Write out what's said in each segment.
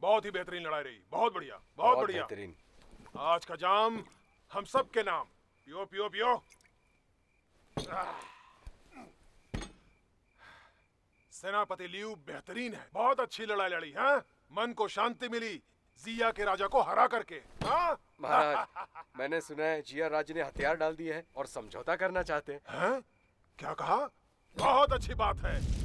बहुत ही बेहतरीन लड़ाई रही, बहुत बढ़िया, बहुत बढ़िया। बेहतरीन। आज का जाम हम सब के नाम। पियो पियो पियो। सेनापति लियू बेहतरीन है, बहुत अच्छी लड़ाई लड़ी है। मन को शांति मिली जिया के राजा को हरा करके। हाँ? महाराज, मैंने सुना है जिया राज्य ने हथियार डाल दिए हैं और समझौता करना चाहते हैं। हैं? क्या कहा? बहुत अच्छी बात है।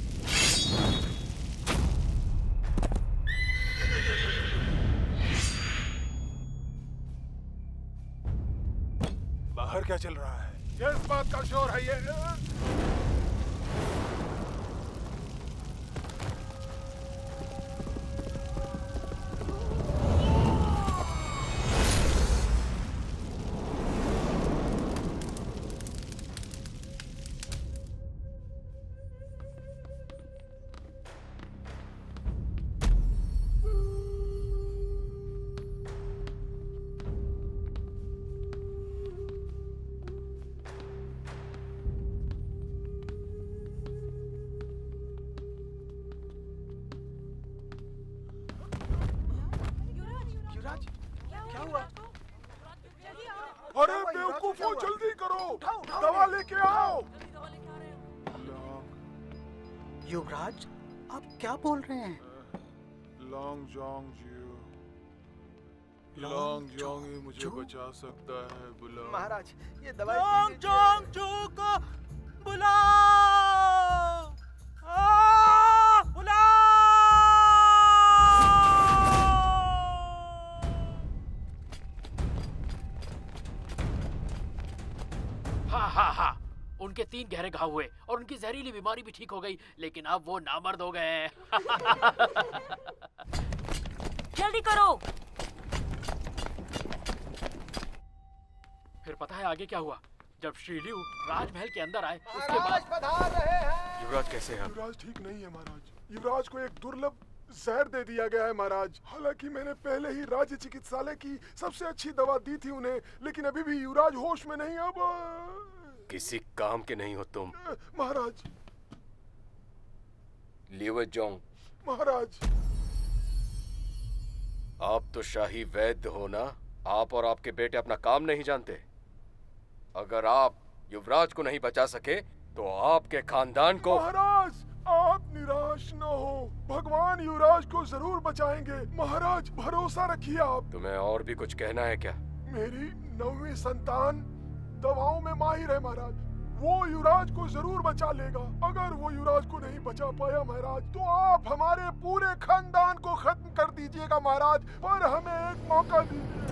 बाहर क्या चल रहा है? किस बात का शोर है ये? क्या हुआ? अरे बेवकूफों, जल्दी करो, दवा लेके आओ। युवराज, आप क्या बोल रहे हैं? लॉन्ग जोंग जियो, लॉन्ग लॉन्ग जोंग ही मुझे जो? बचा सकता है। बुला महाराज, ये दवाई लॉन्ग पी लीजिए। जोंग जू को बुलाओ! बुलाओ! हाँ, उनके 3 गहरे घाव हुए और उनकी जहरीली बीमारी भी ठीक हो गई, लेकिन अब वो नामर्द हो गए हैं। जल्दी करो। फिर पता है आगे क्या हुआ? जब श्री लियू राजमहल के अंदर आए, उसके महाराज बाद पधार रहे हैं। युवराज कैसे हैं आप? युवराज ठीक नहीं है महाराज। युवराज को एक दुर्लभ जहर दे दिया गया है महाराज। हालांकि मैंने पहले ही राज्य चिकित्सालय की सबसे अच्छी दवा दी थी उन्हें, लेकिन अभी भी युवराज होश में नहीं। अब किसी काम के नहीं हो तुम। महाराज, लियू जोंग, महाराज। आप तो शाही वैद्य हो ना? आप और आपके बेटे अपना काम नहीं जानते। अगर आप युवराज को नहीं बचा सके तो आपके खानदान को। महाराज, आप निराश न हो, भगवान युवराज को जरूर बचाएंगे। महाराज, भरोसा रखिए आप। तुम्हें और भी कुछ कहना है क्या? मेरी 9वीं संतान दवाओं में माहिर है महाराज। वो युवराज को जरूर बचा लेगा। अगर वो युवराज को नहीं बचा पाया महाराज, तो आप हमारे पूरे खानदान को खत्म कर दीजिएगा महाराज, पर हमें एक मौका दीजिए।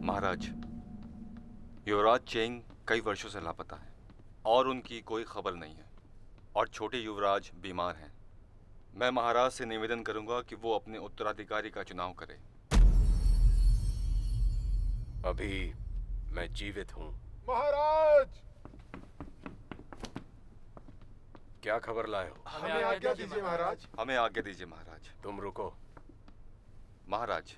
महाराज, युवराज चेंग कई वर्षों से लापता है और उनकी कोई खबर नहीं है, और छोटे युवराज बीमार हैं। मैं महाराज से निवेदन करूंगा कि वो अपने उत्तराधिकारी का चुनाव करें। अभी मैं जीवित हूँ। महाराज, क्या खबर लाए हो? हमें आज्ञा दीजिए महाराज। हमें आज्ञा दीजिए महाराज। तुम रुको। महाराज,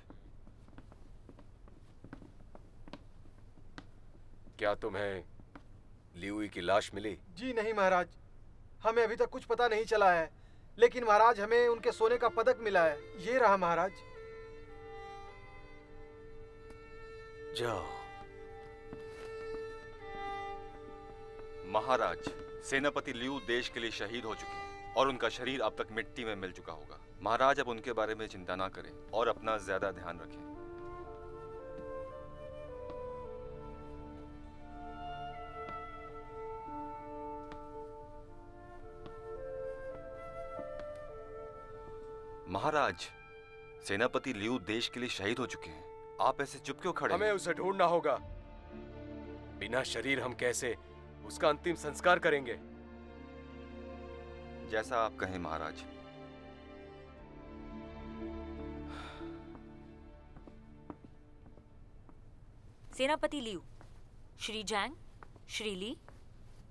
क्या तुम्हें लियूई की लाश मिली? जी नहीं महाराज, हमें अभी तक कुछ पता नहीं चला है, लेकिन महाराज हमें उनके सोने का पदक मिला है। ये रहा महाराज। जाओ। महाराज, सेनापति लियू देश के लिए शहीद हो चुके हैं और उनका शरीर अब तक मिट्टी में मिल चुका होगा। महाराज अब उनके बारे में चिंता ना करें और अपना ज्यादा ध्यान रखें। महाराज, सेनापति लियू देश के लिए शहीद हो चुके हैं। आप ऐसे चुप क्यों खड़े हमें हैं? उसे ढूंढना होगा। बिना शरीर हम कैसे उसका अंतिम संस्कार करेंगे? जैसा आप कहें महाराज। सेनापति लियू, श्री जैंग, श्री ली,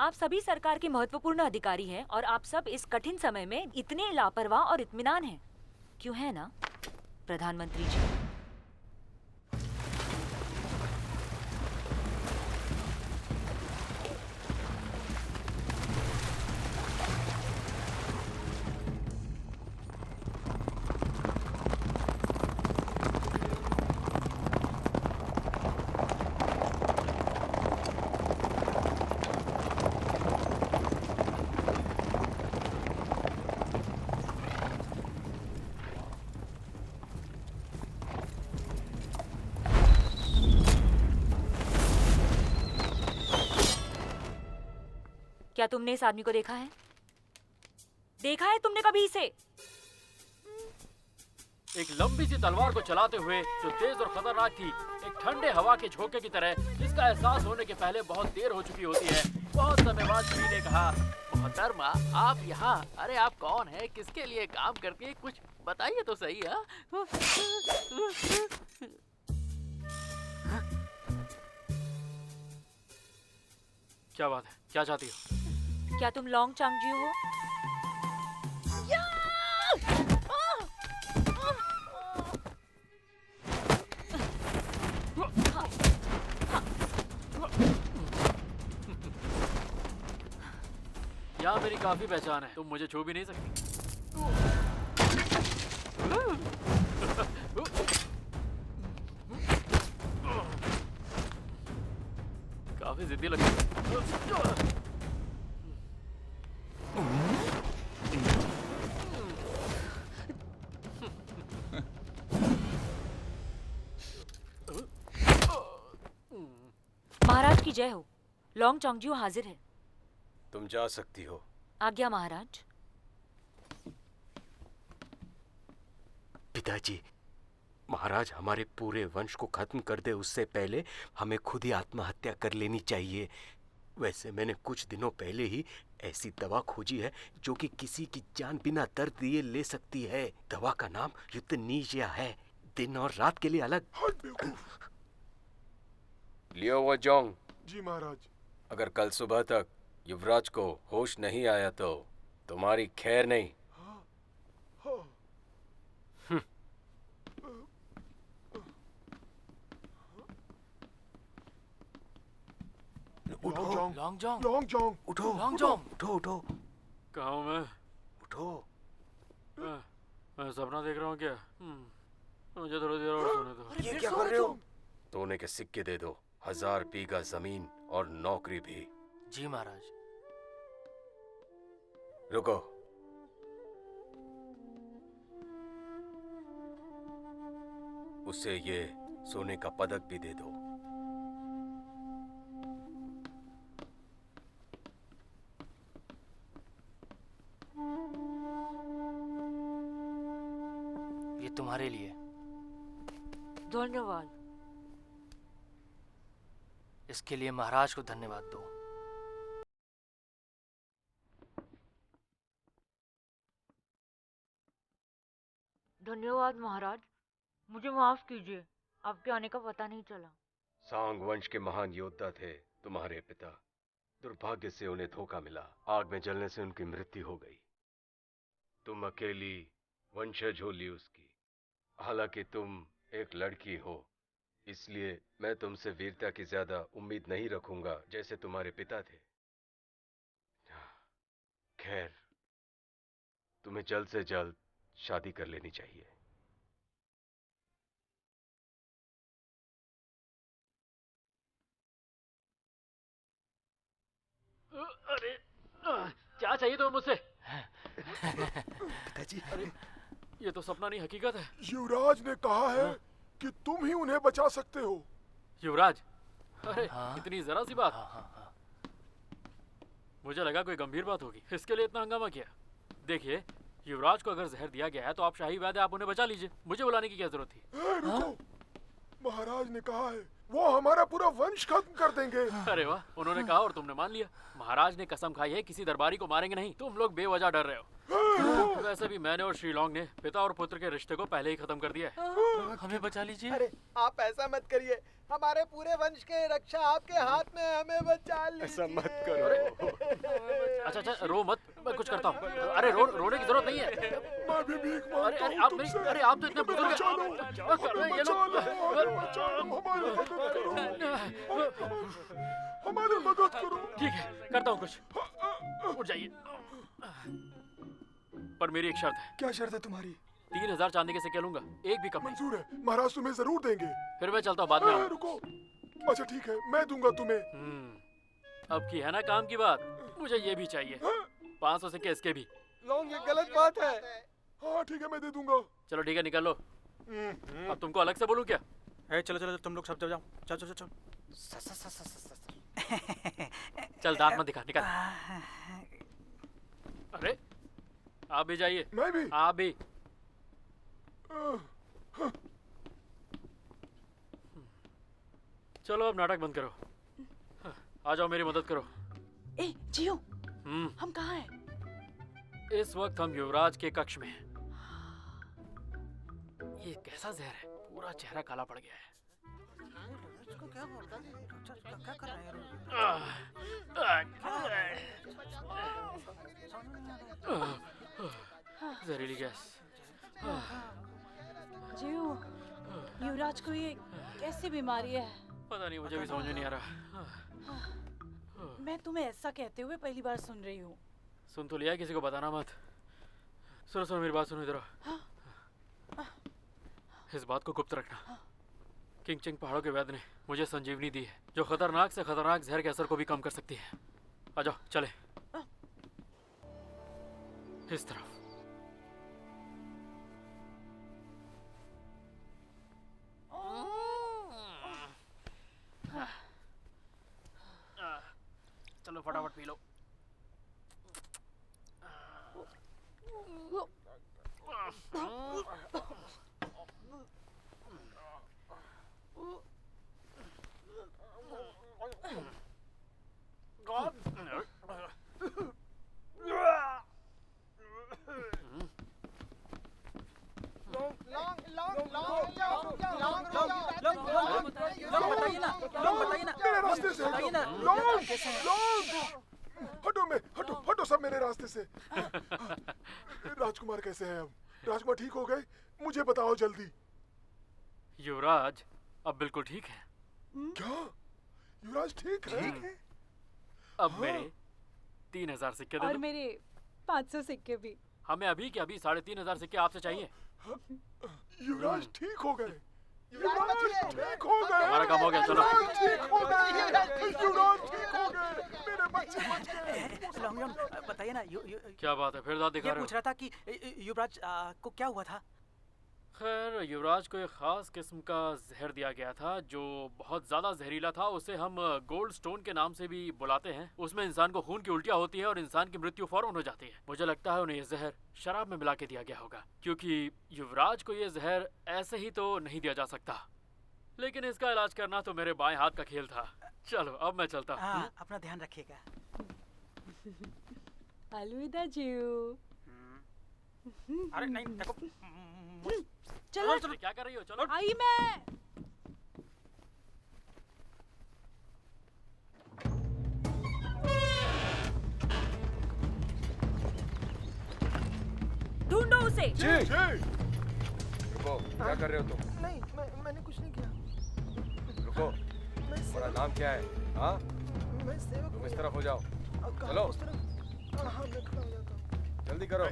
आप सभी सरकार के महत्वपूर्ण अधिकारी हैं और आप सब इस कठिन समय में इतने लापरवाह और इत्मीनान हैं, क्यों है ना प्रधानमंत्री जी? क्या तुमने इस आदमी को देखा है? देखा है तुमने कभी इसे? एक लंबी सी तलवार को चलाते हुए जो तेज और खतरनाक थी, एक ठंडे हवा के झोंके की तरह, जिसका एहसास होने के पहले बहुत देर हो चुकी होती है। बहुत समय बाद श्री ने कहा, मोहतरमा आप यहाँ, अरे आप कौन है, किसके लिए काम करती है, कुछ बताइए तो सही। क्या बात है, क्या चाहती हो? क्या तुम लॉन्ग चांगजी हो? यहाँ मेरी काफी पहचान है, तुम मुझे छू भी नहीं सकती। काफी जिद्दी लगती है। महाराज की जय हो। लॉन्ग चांगजियो हाजिर है। तुम जा सकती हो। आज्ञा महाराज। पिताजी, महाराज हमारे पूरे वंश को खत्म कर दे उससे पहले हमें खुद ही आत्महत्या कर लेनी चाहिए। वैसे मैंने कुछ दिनों पहले ही ऐसी दवा खोजी है जो कि किसी की जान बिना दर्द दिए ले सकती है। दवा का नाम यूथनीशिया है, दिन और रात के लिए अलग। हट बेवकूफ। लियो वो जोंग। जी महाराज। अगर कल सुबह तक युवराज को होश नहीं आया तो तुम्हारी खैर नहीं। हाँ। उठो लॉन्ग जॉन्ग, लॉन्ग जॉन्ग। उठो लॉन्ग जॉन्ग। उठो उठो कहाँ हूँ मैं? उठो। मैं सपना देख रहा हूँ क्या? मुझे थोड़ी देर और सोने दो। ये क्या कर रहे हो? सोने के सिक्के दे दो, 1000 बीघा जमीन और नौकरी भी। जी महाराज। रुको। उसे ये सोने का पदक भी दे दो। ये तुम्हारे लिए। धन्यवाद। इसके लिए महाराज को धन्यवाद दो। धन्यवाद महाराज, मुझे माफ कीजिए, आपके आने का पता नहीं चला। सांग वंश के महान योद्धा थे तुम्हारे पिता। दुर्भाग्य से उन्हें धोखा मिला, आग में जलने से उनकी मृत्यु हो गई। तुम अकेली वंशज हो ली उसकी। हालांकि तुम एक लड़की हो, इसलिए मैं तुमसे वीरता की ज्यादा उम्मीद नहीं रखूंगा जैसे तुम्हारे पिता थे। खैर, तुम्हें जल्द से जल्द शादी कर लेनी चाहिए। अरे क्या चाहिए तुम्हें मुझसे? पिताजी, अरे ये तो सपना नहीं, हकीकत है। युवराज ने कहा है कि तुम ही उन्हें बचा सकते हो। युवराज? अरे इतनी जरा सी बात। मुझे लगा कोई गंभीर बात होगी, इसके लिए इतना हंगामा किया। देखिए, युवराज को अगर जहर दिया गया है तो आप शाही वादे, आप उन्हें बचा लीजिए। मुझे बुलाने की क्या जरूरत थी? रुको, महाराज ने कहा है वो हमारा पूरा वंश खत्म कर देंगे। अरे वाह, उन्होंने कहा और तुमने मान लिया। महाराज ने कसम खाई है किसी दरबारी को मारेंगे नहीं। तुम लोग बेवजह डर रहे हो। वैसे भी मैंने और श्रीलोंग ने पिता और पुत्र के रिश्ते को पहले ही खत्म कर दिया है। हमें बचा लीजिए। अरे आप ऐसा मत करिए, हमारे पूरे वंश के रक्षा आपके हाथ में है, हमें बचा लीजिए। ऐसा मत करो। अच्छा अच्छा रो मत, मैं कुछ करता हूँ। अरे रोने की जरूरत नहीं है। मैं भी भीख अरे मांगता अरे हूँ आप तुमसे। मेरी, अरे आप तो इतने बुजुर्ग बचा लो, हैं। हमें ये बचा लो। लो, हमें बचा लो, हमारी मदद करो, हमारी मदद करो। ठीक है, करता हूँ कुछ। उठ जाइए। पर मेरी एक शर्त है। क्या शर्त है तुम्हारी? 3000 चांदी के सिक्के लूंगा, एक भी कम नहीं। मंजूर है, महाराज तुम्हें जरूर देंगे। फिर मैं चलता हूँ, बाद में आऊँ। रुको, अच्छा ठीक है, मैं दूंगा तुम्हें। अब की है ना काम की बात, मुझे ये भी चाहिए। 500 सिक्के इसके भी। लोग ये गलत बात है। हाँ ठीक है, मैं दे दूंगा। चलो ठीक है, निकल लो। अब तुमको अलग से बोलूं क्या? चलो चलो तुम लोग सब जाओ, चलो चलो चलो। चल दांत मत दिखा, निकल। अरे आप भी जाइए। मैं भी। आप भी। चलो अब नाटक बंद करो, आ जाओ मेरी मदद करो। ए जियो, हम्म, हम कहाँ हैं? इस वक्त हम युवराज के कक्ष में हैं। ये कैसा जहर है, पूरा चेहरा काला पड़ गया है। क्या कर रहे हैं? जहरीली गैस। जियो, युवराज को ये कैसी बीमारी है? पता नहीं, मुझे भी समझ में नहीं आ रहा। मैं तुम्हें ऐसा कहते हुए पहली बार सुन रही हूँ। सुन तो लिया, किसी को बताना मत। सुनो सुनो, मेरी बात सुनो इधर। इस बात को गुप्त रखना। किंग चिंग पहाड़ों के वैद्य ने मुझे संजीवनी दी है, जो खतरनाक से खतरनाक जहर के असर को भी कम कर सकती है। आ जाओ चले। इस तरफ। चलो फटाफट पी लो। मेरे रास्ते से हटो, लोग हटो, हटो हटो सब मेरे रास्ते से। राजकुमार कैसे हैं अब? राजकुमार ठीक हो गए? मुझे बताओ जल्दी। युवराज अब बिल्कुल ठीक है। क्या युवराज ठीक है? अब मेरे 3000 सिक्के दे और दो। मेरे 500 सिक्के भी। हमें अभी के अभी 3500 सिक्के आपसे चाहिए। युवराज ठीक हो गए, युवराज ठीक हो गए, हमारा काम हो गया, चलो। युवराज ठीक हो गए, युवराज ठीक हो गए, मेरे बच्चे बच गए। लॉन्ग जॉन, बताइए ना, क्या बात है, फिर दांत दिखा ये रहे पूछ हो? रहा था कि युवराज को क्या हुआ था? खैर युवराज को एक खास किस्म का जहर दिया गया था जो बहुत ज्यादा जहरीला था। उसे हम गोल्ड स्टोन के नाम से भी बुलाते हैं। उसमें इंसान को खून की उल्टियाँ होती है और इंसान की मृत्यु फौरन हो जाती है। मुझे लगता है उन्हें ये जहर शराब में मिला के दिया गया होगा, क्योंकि युवराज को ये जहर ऐसे ही तो नहीं दिया जा सकता। लेकिन इसका इलाज करना तो मेरे बाएं हाथ का खेल था। चलो अब मैं चलता हूँ। हाँ, अपना ध्यान रखिएगा। अलविदा जियो। अरे नहीं देखो, चलो चलो, क्या कर रही हो? चलो। आई मैं। ढूंढो उसे। जी रुको, क्या कर रहे हो तुम? नहीं, मैंने कुछ नहीं किया। रुको, तुम्हारा नाम क्या है? हाँ, मैं सेवक तुम इस तरफ हो जाओ। चलो। हाँ, मैं खड़ा हो जाता हूँ। जल्दी करो।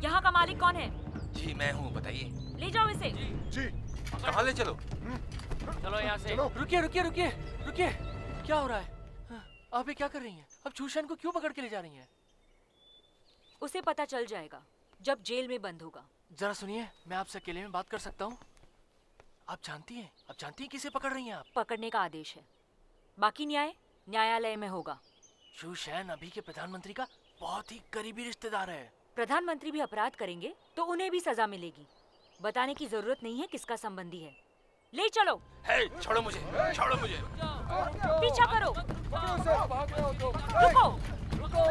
यहाँ का मालिक कौन है? जी मैं हूँ, बताइए। ले जाओ इसे। जी कहाँ ले चलो? चलो यहाँ से। चलो। रुकिए रुकिए रुकिए रुकिए, क्या हो रहा है? आप ये क्या कर रही हैं? अब चूशन को क्यों पकड़ के ले जा रही हैं? उसे पता चल जाएगा जब जेल में बंद होगा। जरा सुनिए, मैं आपसे अकेले में बात कर सकता हूँ? आप जानती हैं किसे पकड़ रही हैं आप? पकड़ने का आदेश है, बाकी न्याय न्यायालय में होगा। शूशैन अभी के प्रधानमंत्री का बहुत ही करीबी रिश्तेदार है। प्रधानमंत्री भी अपराध करेंगे तो उन्हें भी सजा मिलेगी। बताने की जरूरत नहीं है किसका संबंधी है। ले चलो। हे, छोड़ो मुझे, छोड़ो मुझे। पीछा करो। रुको,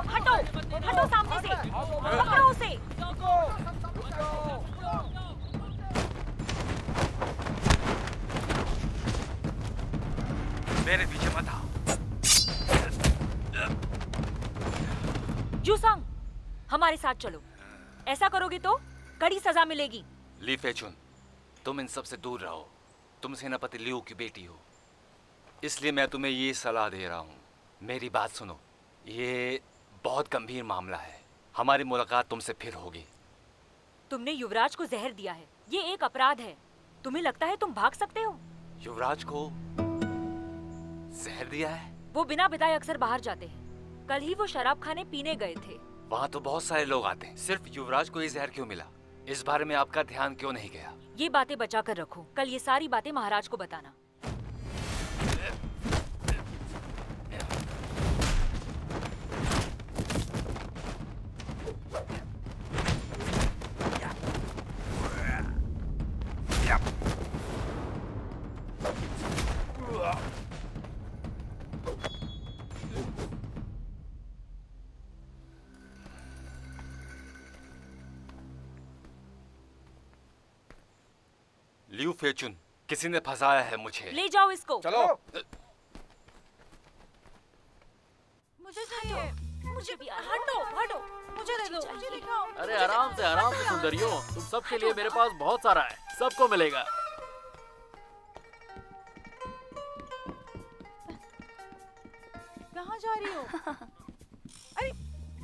हटो, हटो सामने से। पकड़ो उसे। मेरे पीछे मत आओ। जूसंग, हमारे साथ चलो। ऐसा करोगे तो कड़ी सजा मिलेगी। ली फेचुन, तुम इन सब से दूर रहो। तुम सेनापति लियू की बेटी हो, इसलिए मैं तुम्हें ये सलाह दे रहा हूँ। मेरी बात सुनो, ये बहुत गंभीर मामला है। हमारी मुलाकात तुमसे फिर होगी। तुमने युवराज को जहर दिया है, ये एक अपराध है। तुम्हें लगता है तुम भाग सकते हो? युवराज को जहर दिया है? वो बिना बताए अक्सर बाहर जाते हैं। कल ही वो शराब खाने पीने गए थे। वहाँ तो बहुत सारे लोग आते हैं, सिर्फ युवराज को ये जहर क्यों मिला? इस बारे में आपका ध्यान क्यों नहीं गया? ये बातें बचा कर रखो, कल ये सारी बातें महाराज को बताना। लियू फेचुन, किसी ने फंसाया है मुझे। ले जाओ इसको। चलो। मुझे चाहिए। मुझे भी हटो हटो, मुझे दे दो, मुझे दिखाओ। अरे आराम से सुंदरियों, तुम सबके लिए मेरे पास बहुत सारा है, सबको मिलेगा। कहाँ जा रही हो? अरे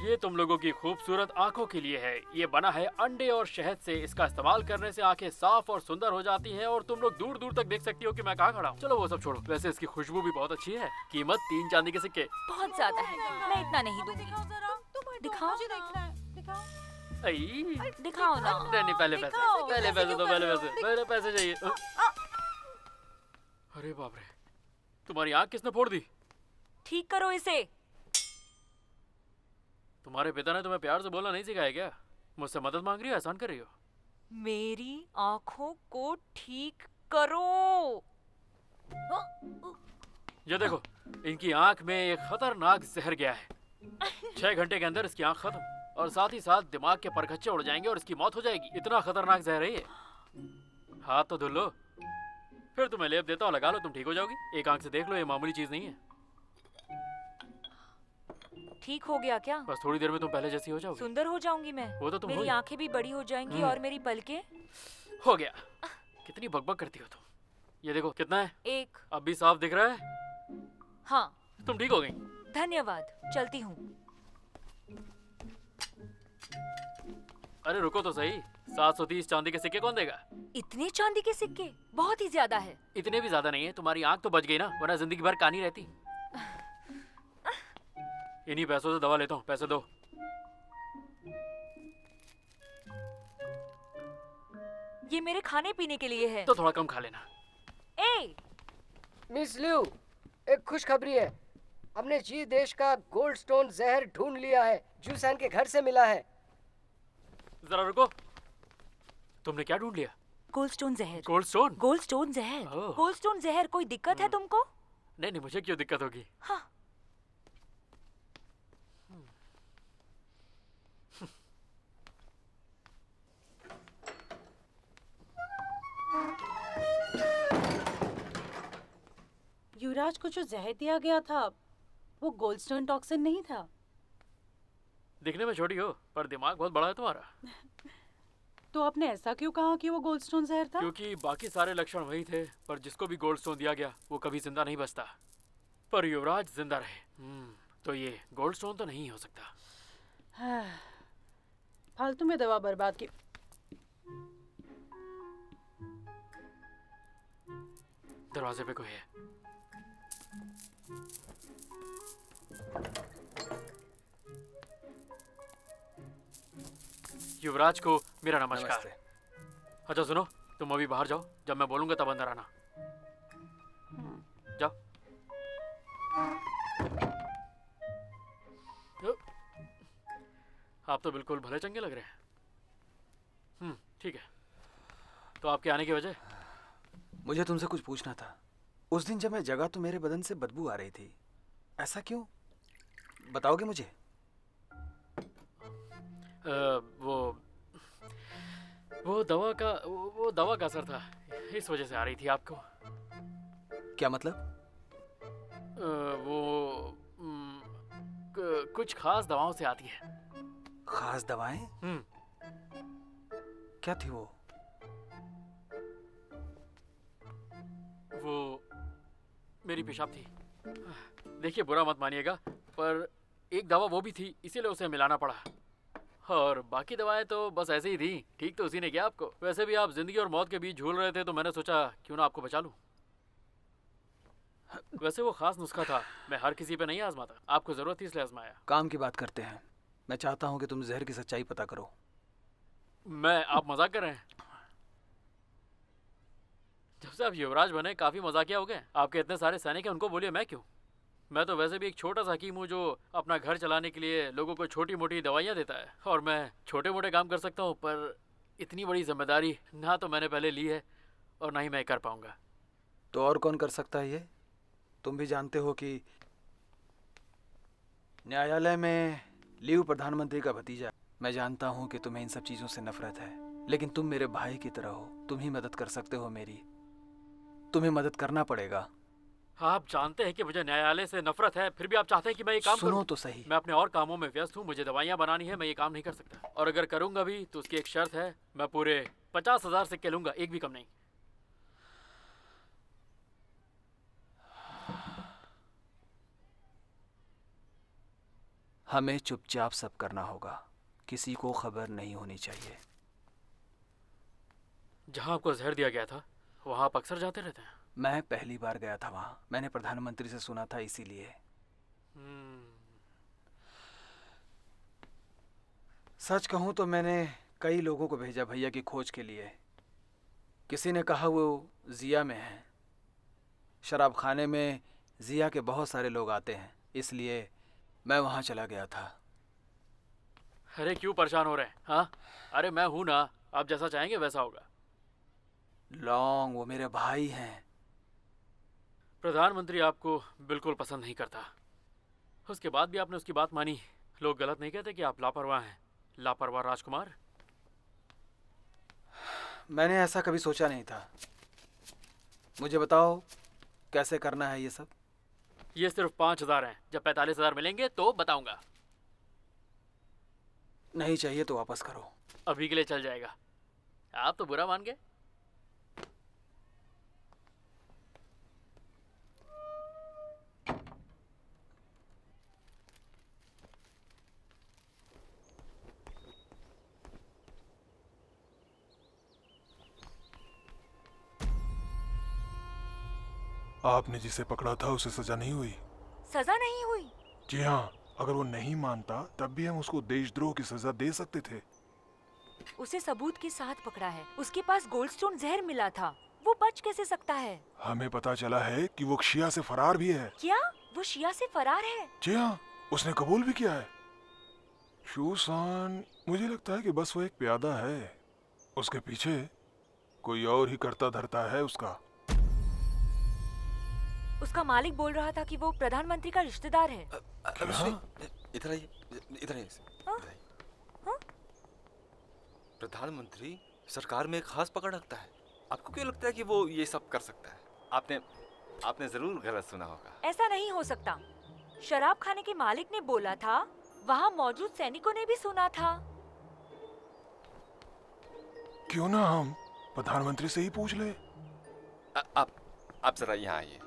ये तुम लोगों की खूबसूरत आंखों के लिए है। ये बना है अंडे और शहद से। इसका इस्तेमाल करने से आंखें साफ और सुंदर हो जाती हैं और तुम लोग दूर दूर तक देख सकती हो कि मैं कहाँ खड़ा हूँ। चलो वो सब छोड़ो, वैसे इसकी खुशबू भी बहुत अच्छी है। कीमत 3 चांदी के सिक्के। बहुत ज्यादा है, मैं इतना नहीं दूंगी। दिखाओ जरा, तुम हटो, दिखाओ। मुझे देखना है, दिखाओ। आई, दिखाओ ना। नहीं पहले पैसे, दिखाओ, पहले ऐसे पैसे क्यों दो, कर पहले रहे हो? पैसे, पहले पैसे चाहिए। अरे बाप रे, तुम्हारी आँख किसने फोड़ दी? ठीक करो इसे। तुम्हारे पिता ने तुम्हें प्यार से बोलना नहीं सिखाया क्या? मुझसे मदद मांग रही हो, एहसान कर रही हो? मेरी आँखों को ठीक करो। ये देखो, इनकी आंख में एक खतरनाक जहर गया है। 6 घंटे के अंदर इसकी आंख खत्म, और साथ ही साथ दिमाग के परखच्चे उड़ जाएंगे और इसकी मौत हो जाएगी। इतना खतरनाक जहर है ये। हाथ तो धुल लो, फिर तुम्हें लेप देता हूँ, लगा लो, तुम ठीक हो जाओगी। एक आंख से देख लो, ये मामूली चीज नहीं है। ठीक हो गया क्या? बस थोड़ी देर में तुम पहले जैसी हो जाओगी। सुंदर हो जाऊंगी मैं। वो तो तुम हो मेरी ही। आंखें भी बड़ी हो जाएंगी और मेरी पलकें। हो गया। कितनी बकबक करती हो तुम। ये देखो कितना है, 1। अब भी साफ दिख रहा है। हाँ, तुम ठीक हो गई। धन्यवाद, चलती हूँ। अरे रुको तो सही, 730 चांदी के सिक्के कौन देगा? इतने चांदी के सिक्के बहुत ही ज्यादा है। इतने भी ज्यादा नहीं है, तुम्हारी आंख तो बच गई ना, वरना जिंदगी भर कानी रहती। इन्हीं पैसों से दवा लेता हूँ, पैसे दो। ये मेरे खाने पीने के लिए है। तो थोड़ा कम खा लेना। ए, मिस लियू, एक खुशखबरी है। हमने जी देश का गोल्ड स्टोन जहर ढूंढ लिया है। जूसैन के घर से मिला है। जरा रुको, तुमने क्या ढूंढ लिया? गोल्डस्टोन जहर। गोल्डस्टोन? गोल्डस्टोन जहर। ओह। गोल्डस्टोन जहर। कोई दिक्कत है तुमको? नहीं नहीं, मुझे क्यों दिक्कत होगी। हाँ। युवराज को जो जहर दिया गया था वो गोल्डस्टोन टॉक्सिन नहीं था। दिखने में छोटी हो पर दिमाग बहुत बड़ा है तुम्हारा। तो आपने ऐसा क्यों कहा कि वो गोल्डस्टोन जहर था? क्योंकि बाकी सारे लक्षण वही थे, पर जिसको भी गोल्डस्टोन दिया गया वो कभी जिंदा नहीं बचता। पर युवराज जिंदा रहे, तो ये गोल्डस्टोन तो नहीं हो सकता। फालतू में दवा बर्बाद की। दरवाजे पे कोई है। युवराज को मेरा नमस्कार। अच्छा सुनो, तुम अभी बाहर जाओ, जब मैं बोलूंगा तब अंदर आना। जाओ। आप तो बिल्कुल भले चंगे लग रहे हैं। ठीक है, तो आपके आने की वजह? मुझे तुमसे कुछ पूछना था। उस दिन जब मैं जगा तो मेरे बदन से बदबू आ रही थी, ऐसा क्यों? बताओगे मुझे? वो दवा का असर था, इस वजह से आ रही थी आपको। क्या मतलब? वो कुछ खास दवाओं से आती है। खास दवाएं? क्या थी वो? वो मेरी पेशाब थी। देखिए बुरा मत मानिएगा, पर एक दवा वो भी थी, इसीलिए उसे मिलाना पड़ा। और बाकी दवाएं तो बस ऐसे ही थी। ठीक तो उसी ने किया आपको। वैसे भी आप जिंदगी और मौत के बीच झूल रहे थे, तो मैंने सोचा क्यों ना आपको बचा लूं। वैसे वो खास नुस्खा था, मैं हर किसी पे नहीं आजमाता। आपको जरूरत थी इसलिए आजमाया। काम की बात करते हैं। मैं चाहता हूं कि तुम जहर की सच्चाई पता करो। आप मजाक कर रहे हैं? जब से आप युवराज बने काफी मजाकिया हो गए। आपके इतने सारे सैनिक हैं, उनको बोलिए मैं क्यों। मैं तो वैसे भी एक छोटा सा हकीम हूँ जो अपना घर चलाने के लिए लोगों को छोटी मोटी दवाइयाँ देता है। और मैं छोटे मोटे काम कर सकता हूँ, पर इतनी बड़ी जिम्मेदारी ना तो मैंने पहले ली है और ना ही मैं कर पाऊंगा। तो और कौन कर सकता है ये? तुम भी जानते हो कि न्यायालय में लीव प्रधानमंत्री का भतीजा। मैं जानता हूँ कि तुम्हें इन सब चीजों से नफरत है, लेकिन तुम मेरे भाई की तरह हो। तुम ही मदद कर सकते हो मेरी। तुम्हें मदद करना पड़ेगा। आप जानते हैं कि मुझे न्यायालय से नफरत है, फिर भी आप चाहते हैं कि मैं ये काम सुनो करूं? तो सही। मैं अपने और कामों में व्यस्त हूँ, मुझे दवाइयाँ बनानी है, मैं ये काम नहीं कर सकता। और अगर करूंगा भी तो उसकी एक शर्त है, मैं पूरे 50,000 सिक्के लूंगा, एक भी कम नहीं। हमें चुपचाप सब करना होगा, किसी को खबर नहीं होनी चाहिए। जहाँ आपको जहर दिया गया था वहाँ आप अक्सर जाते रहते हैं? मैं पहली बार गया था वहाँ। मैंने प्रधानमंत्री से सुना था, इसीलिए। सच कहूँ तो मैंने कई लोगों को भेजा भैया की खोज के लिए। किसी ने कहा वो जिया में है। शराब खाने में जिया के बहुत सारे लोग आते हैं, इसलिए मैं वहाँ चला गया था। अरे क्यों परेशान हो रहे हैं? हाँ, अरे मैं हूं ना, आप जैसा चाहेंगे वैसा होगा। लॉन्ग, वो मेरे भाई हैं। प्रधानमंत्री आपको बिल्कुल पसंद नहीं करता, उसके बाद भी आपने उसकी बात मानी। लोग गलत नहीं कहते कि आप लापरवाह हैं? लापरवाह राजकुमार। मैंने ऐसा कभी सोचा नहीं था। मुझे बताओ कैसे करना है ये सब? ये सिर्फ 5,000 हैं। जब 45,000 मिलेंगे तो बताऊंगा। नहीं चाहिए तो वापस करो। अभी के लिए चल जाएगा। आप तो बुरा मान गए। आपने जिसे पकड़ा था उसे सजा नहीं हुई? सजा नहीं हुई? जी हाँ, अगर वो नहीं मानता तब भी हम उसको देशद्रोह की सजा दे सकते थे। उसे सबूत के साथ पकड़ा है। उसके पास गोल्डस्टोन जहर मिला था, वो बच कैसे सकता है? हमें पता चला है कि वो शिया से फरार भी है। क्या वो शिया से फरार है? जी हाँ, उसने कबूल भी किया है। शूसान, मुझे लगता है कि बस वो एक प्यादा है, उसके पीछे कोई और ही करता धरता है उसका। उसका मालिक बोल रहा था कि वो प्रधानमंत्री का रिश्तेदार है। इधर आइए, इधर आइए। प्रधानमंत्री सरकार में एक खास पकड़ रखता है। आपको क्यों लगता है कि वो ये सब कर सकता है? आपने जरूर गलत सुना होगा। ऐसा नहीं हो सकता। शराब खाने के मालिक ने बोला था, वहाँ मौजूद सैनिकों ने भी सुना था। क्यों ना हम प्रधानमंत्री से ही पूछ ले। आप जरा यहाँ आइए।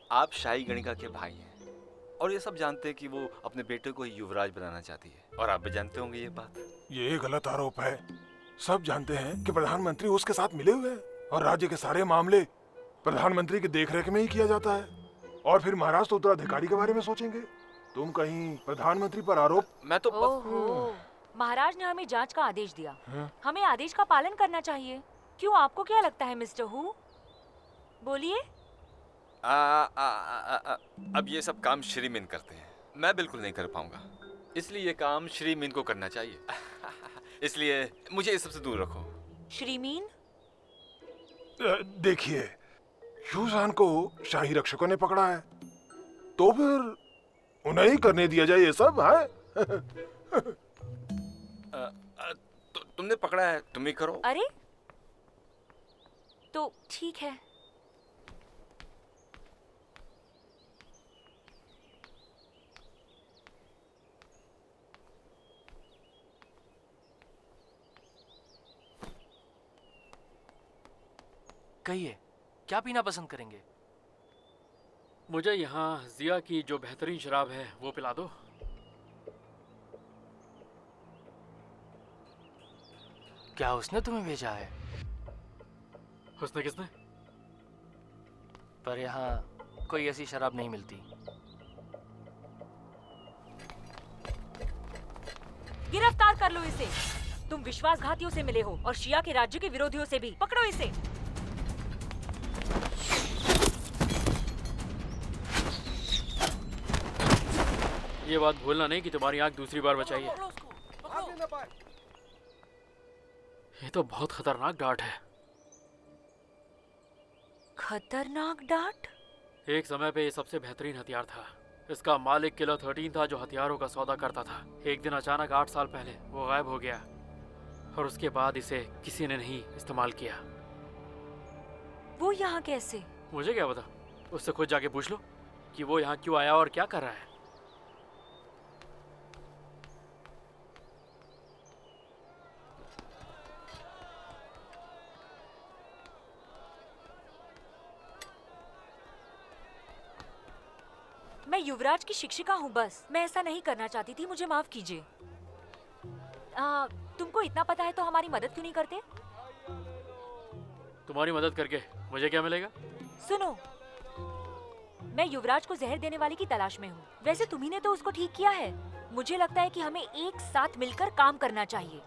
आप शाही गणिका के भाई हैं और ये सब जानते हैं कि वो अपने बेटे को युवराज बनाना चाहती है, और आप भी जानते होंगे ये बात। ये गलत आरोप है। सब जानते हैं कि प्रधानमंत्री उसके साथ मिले हुए हैं और राज्य के सारे मामले प्रधानमंत्री की देखरेख में ही किया जाता है। और फिर महाराज तो उत्तराधिकारी के बारे में सोचेंगे। तुम कहीं प्रधानमंत्री पर आरोप? मैं तो ओहो, महाराज ने हमें जांच का आदेश दिया। हमें आदेश का पालन करना चाहिए। क्यों, आपको क्या लगता है मिस्टर हु? बोलिए। अब ये सब काम श्री मीन करते हैं, मैं बिल्कुल नहीं कर पाऊंगा, इसलिए ये काम श्री मीन को करना चाहिए। इसलिए मुझे इस सबसे दूर रखो। श्रीमीन? देखिए, शूसान को शाही रक्षकों ने पकड़ा है, तो फिर उन्हें ही करने दिया जाए ये सब है। तुमने पकड़ा है, तुम ही करो। अरे तो ठीक है। कहिए, क्या पीना पसंद करेंगे? मुझे यहाँ जिया की जो बेहतरीन शराब है वो पिला दो। क्या उसने तुम्हें भेजा है? उसने किसने? पर यहाँ कोई ऐसी शराब नहीं मिलती। गिरफ्तार कर लो इसे। तुम विश्वासघातियों से मिले हो और शिया के राज्य के विरोधियों से भी। पकड़ो इसे। ये बात भूलना नहीं कि तुम्हारी आंख दूसरी बार बचाई है। ये तो बहुत खतरनाक डांट है। खतरनाक डांट? एक समय पे ये सबसे बेहतरीन हथियार था। इसका मालिक किलो 13 था जो हथियारों का सौदा करता था। एक दिन अचानक 8 साल पहले वो गायब हो गया और उसके बाद इसे किसी ने नहीं इस्तेमाल किया। वो यहाँ कैसे? मुझे क्या पता, उससे खुद जाके पूछ लो कि वो यहाँ क्यों आया और क्या कर रहा है। मैं युवराज की शिक्षिका हूँ बस। मैं ऐसा नहीं करना चाहती थी, मुझे माफ कीजिए। तुमको इतना पता है तो हमारी मदद क्यों नहीं करते? तुम्हारी मदद करके मुझे क्या मिलेगा? सुनो, मैं युवराज को जहर देने वाले की तलाश में हूँ। वैसे तुम्ही ने तो उसको ठीक किया है। मुझे लगता है कि हमें एक साथ मिलकर काम करना चाहिए।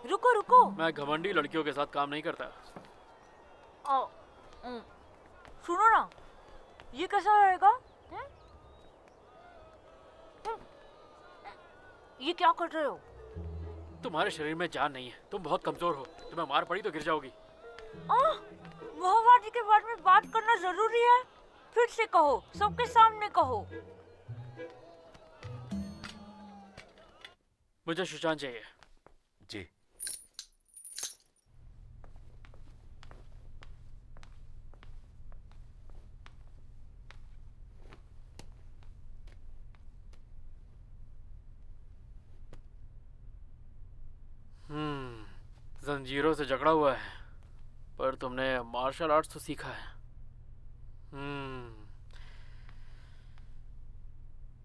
रुको रुको। मैं घमंडी लड़कियों के साथ काम नहीं करता। सुनो ना, ये कैसा रहेगा? ये क्या कर रहे हो? तुम्हारे शरीर में जान नहीं है, तुम बहुत कमजोर हो। तुम्हें मार पड़ी तो गिर जाओगी। मोहवादी के बारे में बात करना जरूरी है? फिर से कहो, सबके सामने कहो। मुझे सुशांत चाहिए। जी। जंजीरों से जकड़ा हुआ है, पर तुमने मार्शल आर्ट्स तो सीखा है।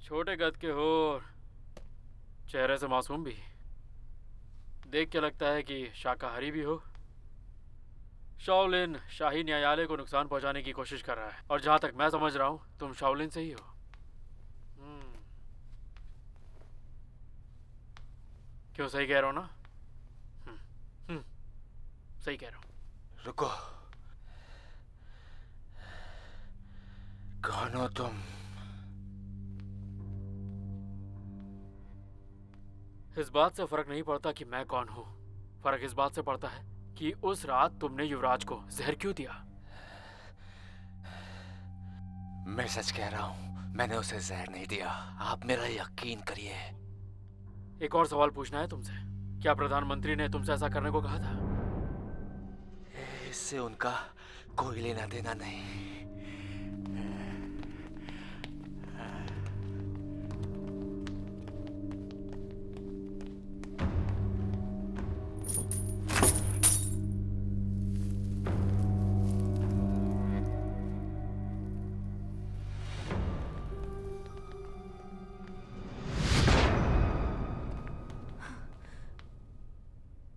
छोटे कद के हो, चेहरे से मासूम भी। देख के लगता है कि शाकाहारी भी हो। शाओलिन शाही न्यायालय को नुकसान पहुंचाने की कोशिश कर रहा है, और जहां तक मैं समझ रहा हूं तुम शाओलिन से ही हो। क्यों, सही कह रहा हूं ना? सही कह रहा हूं। रुको, कौन हो तुम? इस बात से फर्क नहीं पड़ता कि मैं कौन हूं। फर्क इस बात से पड़ता है कि उस रात तुमने युवराज को जहर क्यों दिया। मैं सच कह रहा हूं, मैंने उसे जहर नहीं दिया। आप मेरा यकीन करिए। एक और सवाल पूछना है तुमसे। क्या प्रधानमंत्री ने तुमसे ऐसा करने को कहा था? इससे उनका कोई लेना देना नहीं।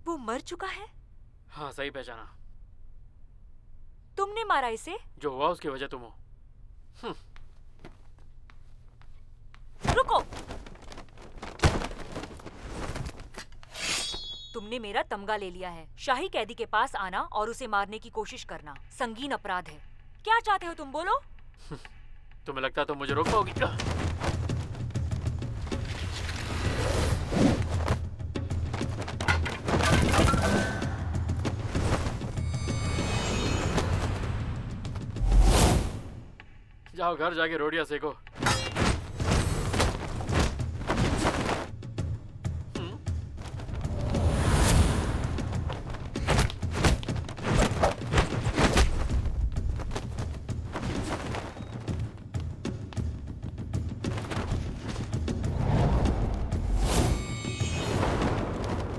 वो मर चुका है? हाँ, सही पहचाना। तुमने मारा इसे? जो हुआ उसकी वजह तुम हो। रुको, तुमने मेरा तमगा ले लिया है। शाही कैदी के पास आना और उसे मारने की कोशिश करना संगीन अपराध है। क्या चाहते हो तुम, बोलो? तुम्हें लगता है तुम मुझे रोक पाओगी? जाओ घर जाके रोटियां सेको।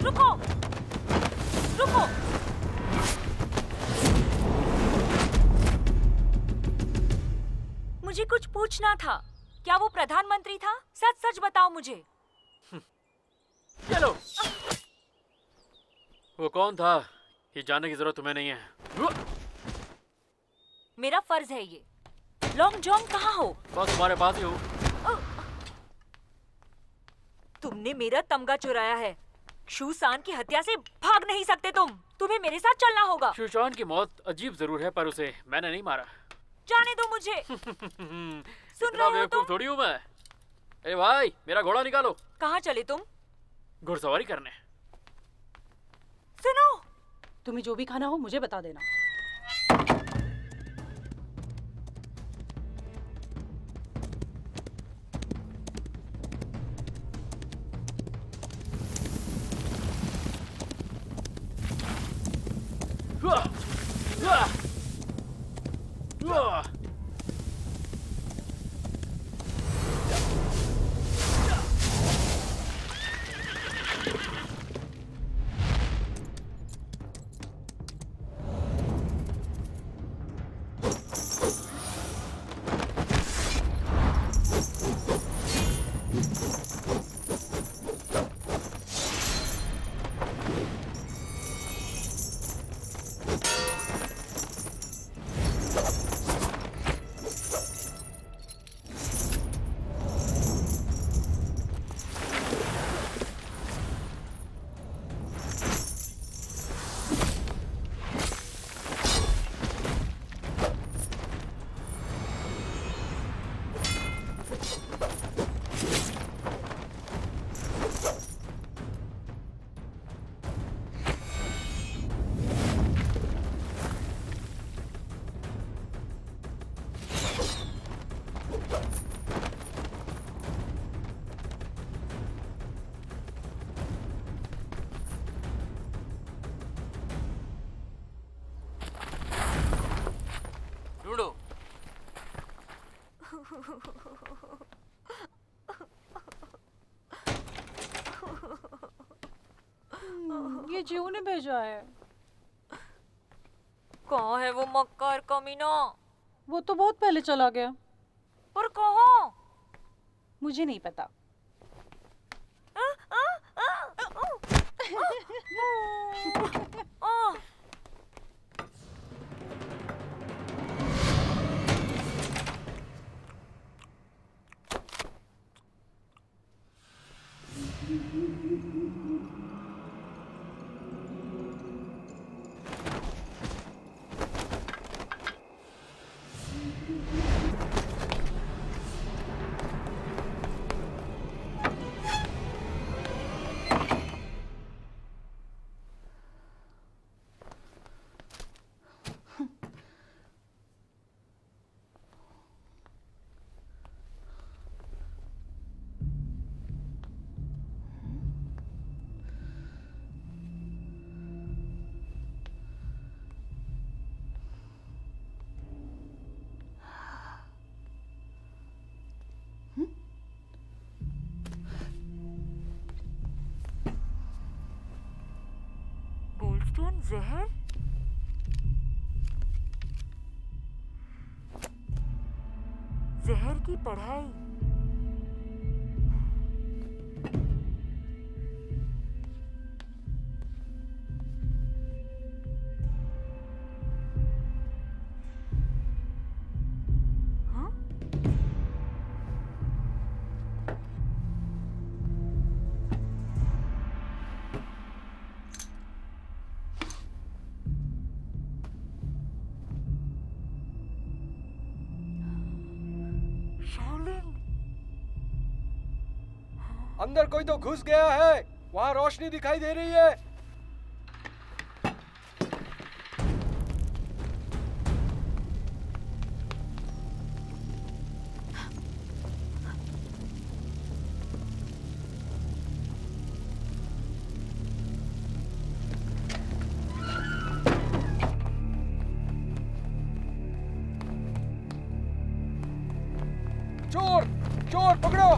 रुको, रुको। मुझे कुछ पूछना था। क्या वो प्रधानमंत्री था? सच सच बताओ मुझे। चलो। वो कौन था ये जानने की जरूरत तुम्हें नहीं है। मेरा फर्ज है ये। लॉन्ग जॉन्ग कहाँ हो? बस तुम्हारे पास ही हूँ। तुमने मेरा तमगा चुराया है। शूसान की हत्या से भाग नहीं सकते तुम। तुम्हें मेरे साथ चलना होगा। शूशान की मौत अजीब जरूर है पर उसे मैंने नहीं मारा। जाने दो मुझे। सुन इतना रहे हो तुम? बेवकूफ थोड़ी हूँ मैं। ए भाई मेरा घोड़ा निकालो। कहाँ चले तुम? घुड़सवारी करने। सुनो, तुम्हें जो भी खाना हो मुझे बता देना। ढूंढो। ये जीव ने भेजा है। कहाँ है वो मक्कार कमीना? वो तो बहुत पहले चला गया। पर कहाँ? मुझे नहीं पता। गोल्डस्टोन जहर? जहर की पढ़ाई। हाँ? शाओलिन। अंदर कोई तो घुस गया है। वहाँ रोशनी दिखाई दे रही है। चोर चोर पकड़ो।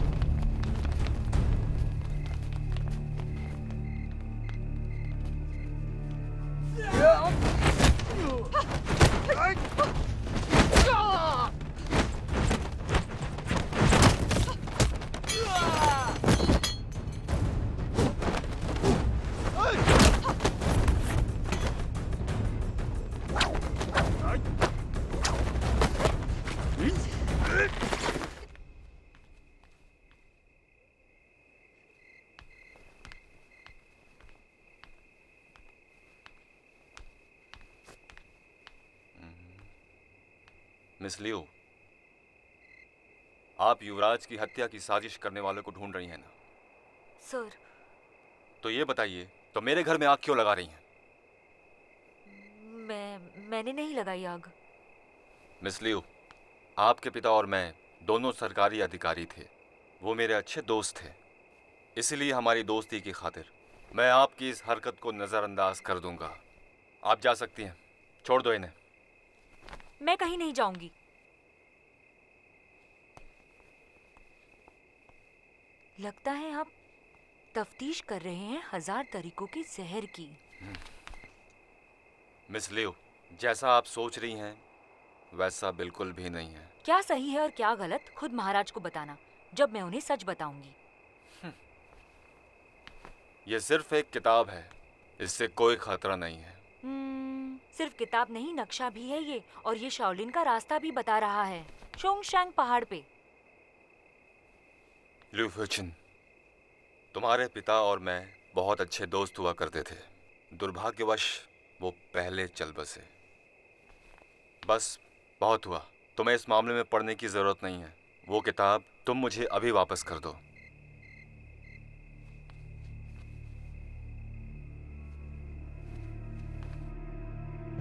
मिस लियो, आप युवराज की हत्या की साजिश करने वालों को ढूंढ रही हैं ना? सर, तो ये बताइए, तो मेरे घर में आग क्यों लगा रही हैं? मैंने नहीं लगाई आग। मिस लियो, आपके पिता और मैं दोनों सरकारी अधिकारी थे। वो मेरे अच्छे दोस्त थे। इसलिए हमारी दोस्ती की खातिर मैं आपकी इस हरकत को नज़रअंदाज कर दूंगा। आप जा सकती हैं, छोड़ दो इन्हें। मैं कहीं नहीं जाऊंगी। लगता है आप तफ्तीश कर रहे हैं 1000 तरीकों के जहर की। मिस लियो, जैसा आप सोच रही हैं वैसा बिल्कुल भी नहीं है। क्या सही है और क्या गलत खुद महाराज को बताना, जब मैं उन्हें सच बताऊंगी। ये सिर्फ एक किताब है, इससे कोई खतरा नहीं है। सिर्फ किताब नहीं, नक्शा भी है ये, और ये शाओलिन का रास्ता भी बता रहा है, शोंगशांग पहाड़ पे। लिu फुचिन, तुम्हारे पिता और मैं बहुत अच्छे दोस्त हुआ करते थे। दुर्भाग्यवश वो पहले चल बसे। बस बहुत हुआ, तुम्हें इस मामले में पढ़ने की जरूरत नहीं है। वो किताब तुम मुझे अभी वापस कर दो।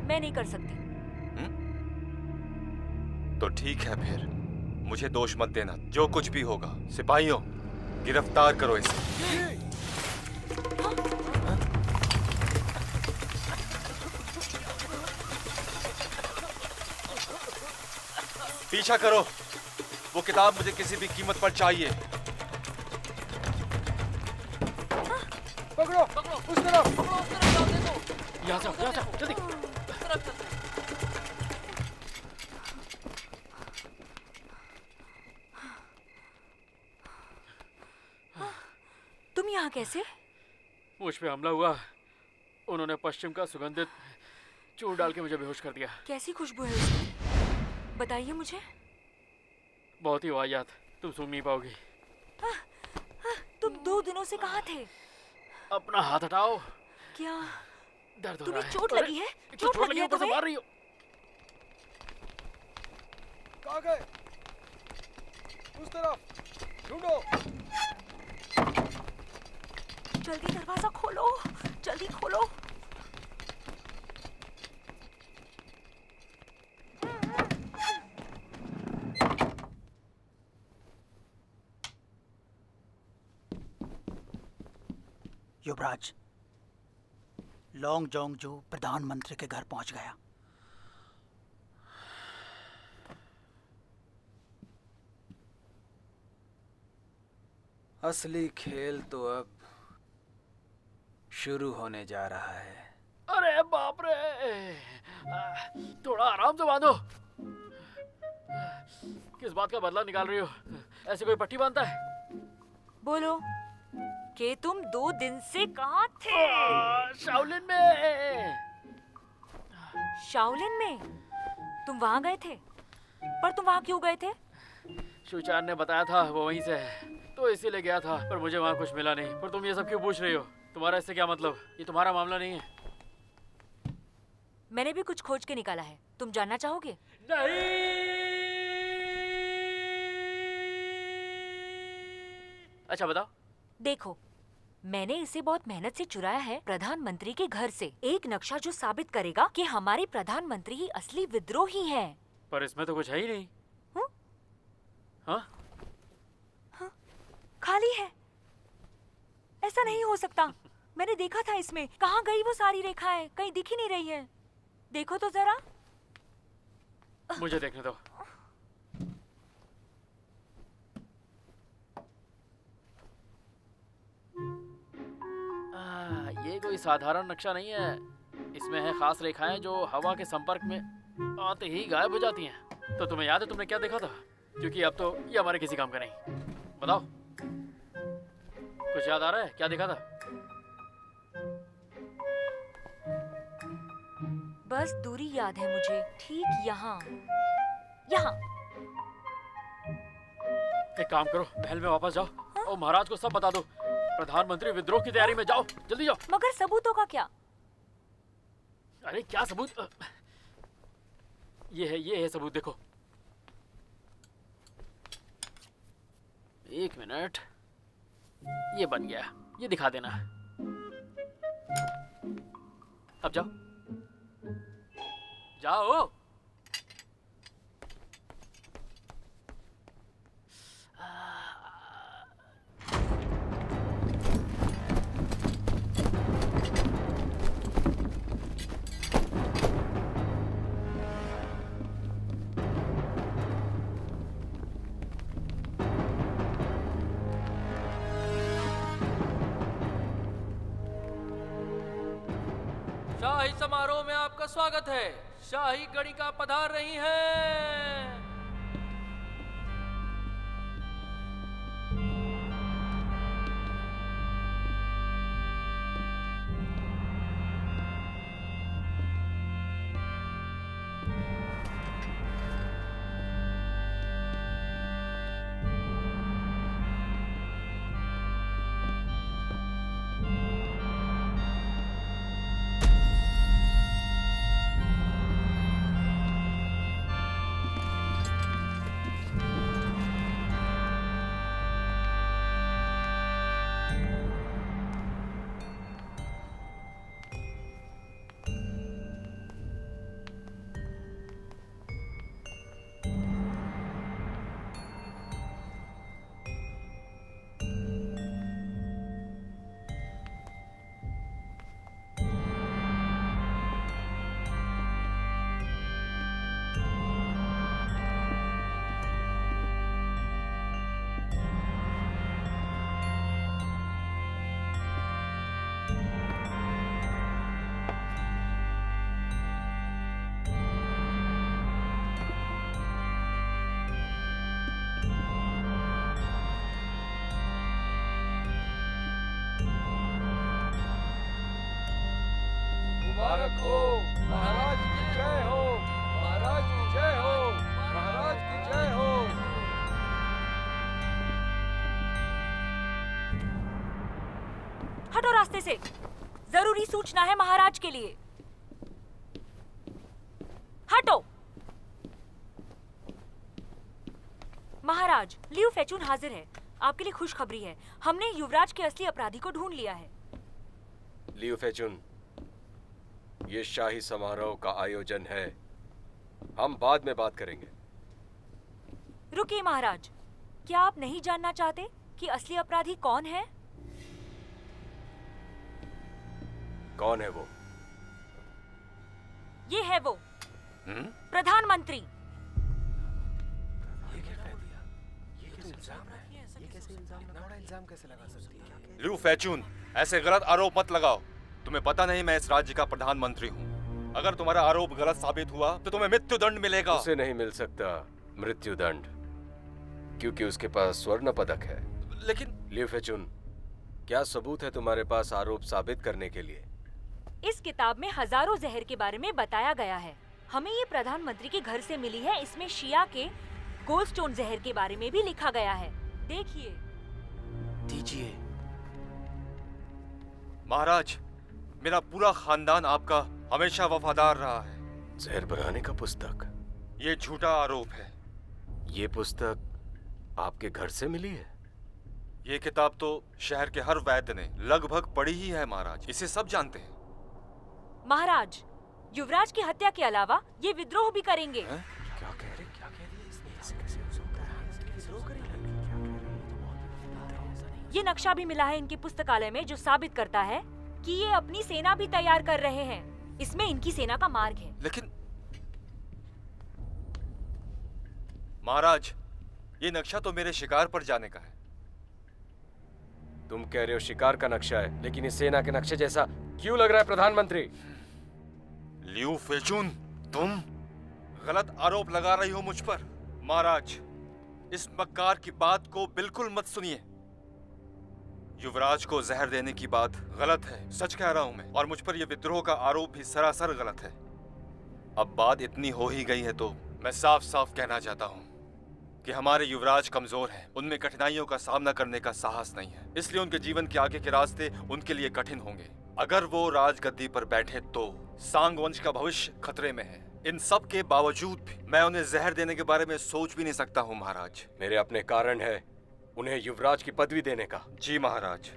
मैं नहीं कर सकती। तो ठीक है फिर, मुझे दोष मत देना। जो कुछ भी होगा, सिपाहियों गिरफ्तार करो इसे। पीछा करो, वो किताब मुझे किसी भी कीमत पर चाहिए। पकड़ो, उस तरफ। यहाँ जाओ, जल्दी। तुम यहाँ कैसे? मुझ पे हमला हुआ, उन्होंने पश्चिम का सुगंधित चूर डाल के मुझे बेहोश कर दिया। कैसी खुशबू है उसकी? बताइए मुझे। बहुत ही वाहियात, तुम सूंघ नहीं पाओगी। तुम 2 दिनों से कहाँ थे? अपना हाथ हटाओ। क्या दर्द हो रहा तुम्हें है। चोट लगी है? चोट लगी है, ऊपर से मार रही हो। कहाँ गए? उस तरफ ढूंढो। जल्दी दरवाजा खोलो, जल्दी खोलो। युवराज, लॉन्ग जोंगजू प्रधानमंत्री के घर पहुंच गया। असली खेल तो अब शुरू होने जा रहा है। अरे बाप रे, थोड़ा आराम से बांधो। किस बात का बदला निकाल रही हो? ऐसे कोई पट्टी बांधता है? बोलो कि तुम 2 दिन से कहाँ थे? शाओलिन में। शाओलिन में? तुम वहाँ गए थे? पर तुम वहाँ क्यों गए थे? शुचान ने बताया था वो वहीं से है, तो इसीलिए गया था, पर मुझे वहाँ कुछ मिला नहीं। पर तुम ये सब क्यों पूछ रही हो? तुम्हारा इससे क्या मतलब? ये तुम्हारा मामला नहीं है। मैंने भी कुछ खोज के निकाला है, तुम जानना चाहोगे? नहीं। अच्छा बताओ। देखो, मैंने इसे बहुत मेहनत से चुराया है प्रधानमंत्री के घर से। एक नक्शा जो साबित करेगा कि हमारे प्रधानमंत्री ही असली विद्रोही हैं। पर इसमें तो कुछ है ही नहीं। हाँ? खाली है। ऐसा नहीं हो सकता। मैंने देखा था इसमें। कहाँ गई वो सारी रेखाएं? कहीं दिख ही नहीं रही है। देखो तो जरा। मुझे देखने दो। ये कोई साधारण नक्शा नहीं है। इसमें है खास रेखाएं जो हवा के संपर्क में आते ही गायब हो जाती हैं। तो तुम्हें याद है तुमने क्या देखा था? क्योंकि अब तो ये हमारे किसी काम का नहीं। बताओ, कुछ याद आ रहा है? क्या देखा था? बस दूरी याद है मुझे। ठीक यहाँ, यहाँ। एक काम करो, महल में वापस जाओ और महाराज को सब बता दो। प्रधानमंत्री विद्रोह की तैयारी में, जाओ जल्दी जाओ। मगर सबूतों का क्या? अरे क्या सबूत? ये है सबूत, देखो। एक मिनट, ये बन गया, ये दिखा देना। अब जाओ जाओ। शाही समारोह में आपका स्वागत है। शाही गणिका पधार रही हैं। मुबारक हो, महाराज की जय हो, महाराज की जय हो, महाराज की जय हो। हटो रास्ते से, जरूरी सूचना है महाराज के लिए। हटो। महाराज, लियू फेचुन हाजिर है। आपके लिए खुशखबरी है, हमने युवराज के असली अपराधी को ढूंढ लिया है। लियू फेचुन, ये शाही समारोह का आयोजन है, हम बाद में बात करेंगे। रुकिए महाराज, क्या आप नहीं जानना चाहते कि असली अपराधी कौन है? कौन है वो? ये है वो, प्रधानमंत्री। लियू फेचुन, ऐसे गलत आरोप मत लगाओ। तुम्हें पता नहीं मैं इस राज्य का प्रधानमंत्री हूँ। अगर तुम्हारा आरोप गलत साबित हुआ तो तुम्हें मृत्युदंड मिलेगा। उसे नहीं मिल सकता मृत्युदंड, क्योंकि उसके पास स्वर्ण पदक है। लेकिन लियू फेचुन, क्या सबूत है तुम्हारे पास आरोप साबित करने के लिए? इस किताब में हजारों जहर के बारे में बताया गया है। हमें ये प्रधानमंत्री के घर से मिली है। इसमें शिया के गोल्डस्टोन जहर के बारे में भी लिखा गया है। देखिए। दीजिए। महाराज, मेरा पूरा खानदान आपका हमेशा वफादार रहा है। जहर बनाने का पुस्तक? ये झूठा आरोप है। ये पुस्तक आपके घर से मिली है? ये किताब तो शहर के हर वैद्य ने लगभग पढ़ी ही है महाराज। इसे सब जानते हैं। महाराज, युवराज की हत्या के अलावा ये विद्रोह भी करेंगे। क्या कह रहे? ये नक्शा भी मिला है इनके पुस्तकालय में, जो साबित करता है कि ये अपनी सेना भी तैयार कर रहे हैं। इसमें इनकी सेना का मार्ग है। लेकिन महाराज, ये नक्शा तो मेरे शिकार पर जाने का है। तुम कह रहे हो शिकार का नक्शा है, लेकिन इस सेना के नक्शे जैसा क्यों लग रहा है प्रधानमंत्री? लियू फेचुन, तुम गलत आरोप लगा रही हो मुझ पर। महाराज, इस मक्कार की बात को बिल्कुल मत सुनिए। युवराज को जहर देने की बात गलत है, सच कह रहा हूं मैं। और मुझ पर यह विद्रोह का आरोप भी सरासर गलत है। अब बात इतनी हो ही गई है तो मैं साफ साफ कहना चाहता हूं कि हमारे युवराज कमजोर हैं, उनमें कठिनाइयों का सामना करने का साहस नहीं है, इसलिए उनके जीवन के आगे के रास्ते उनके लिए कठिन होंगे। अगर वो राजगद्दी पर बैठे तो सांग वंश का भविष्य खतरे में है। इन सब के बावजूद भी मैं उन्हें जहर देने के बारे में सोच भी नहीं सकता हूँ महाराज। मेरे अपने कारण है उन्हें युवराज की पदवी देने का। जी महाराज।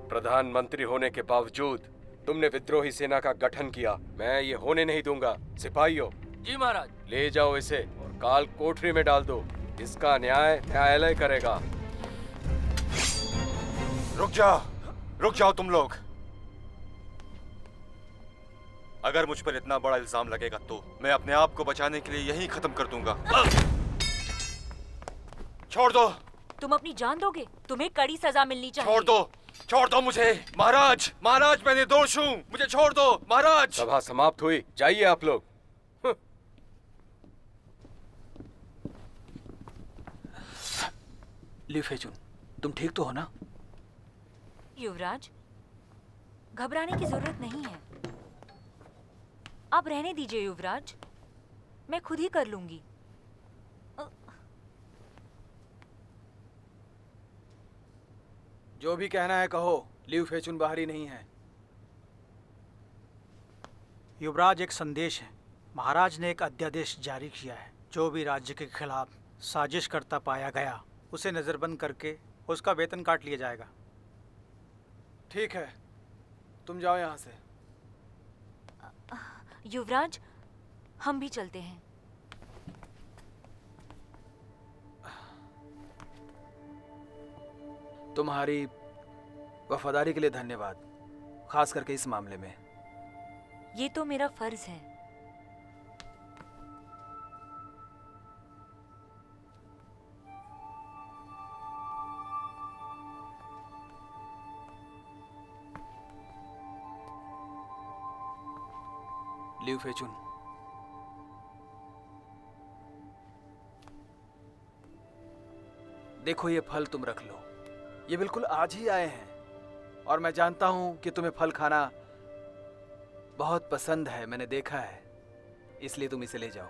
प्रधानमंत्री होने के बावजूद तुमने विद्रोही सेना का गठन किया, मैं ये होने नहीं दूंगा। सिपाहियों, जी महाराज। ले जाओ इसे और काल कोठरी में डाल दो। इसका न्याय न्यायालय करेगा। रुक जाओ तुम लोग। अगर मुझ पर इतना बड़ा इल्जाम लगेगा तो मैं अपने आप को बचाने के लिए यहीं खत्म कर दूंगा। छोड़ दो। तुम अपनी जान दोगे? तुम्हें कड़ी सजा मिलनी चाहिए। छोड़ दो मुझे। महाराज मैं निर्दोष हूँ, मुझे छोड़ दो महाराज। सभा समाप्त हुई, जाइए आप लोग। लिu फेचुन, तुम ठीक तो हो ना? युवराज, घबराने की जरूरत नहीं है। आप रहने दीजिए युवराज, मैं खुद ही कर लूंगी। जो भी कहना है कहो, लिu फेचुन बाहरी नहीं है। युवराज, एक संदेश है। महाराज ने एक अध्यादेश जारी किया है। जो भी राज्य के खिलाफ साजिश करता पाया गया उसे नजरबंद करके उसका वेतन काट लिया जाएगा। ठीक है, तुम जाओ यहाँ से। युवराज, हम भी चलते हैं। तुम्हारी वफादारी के लिए धन्यवाद, खास करके इस मामले में। ये तो मेरा फर्ज है। लिu फेचुन, देखो ये फल तुम रख लो। ये बिल्कुल आज ही आए हैं और मैं जानता हूं कि तुम्हें फल खाना बहुत पसंद है, मैंने देखा है, इसलिए तुम इसे ले जाओ।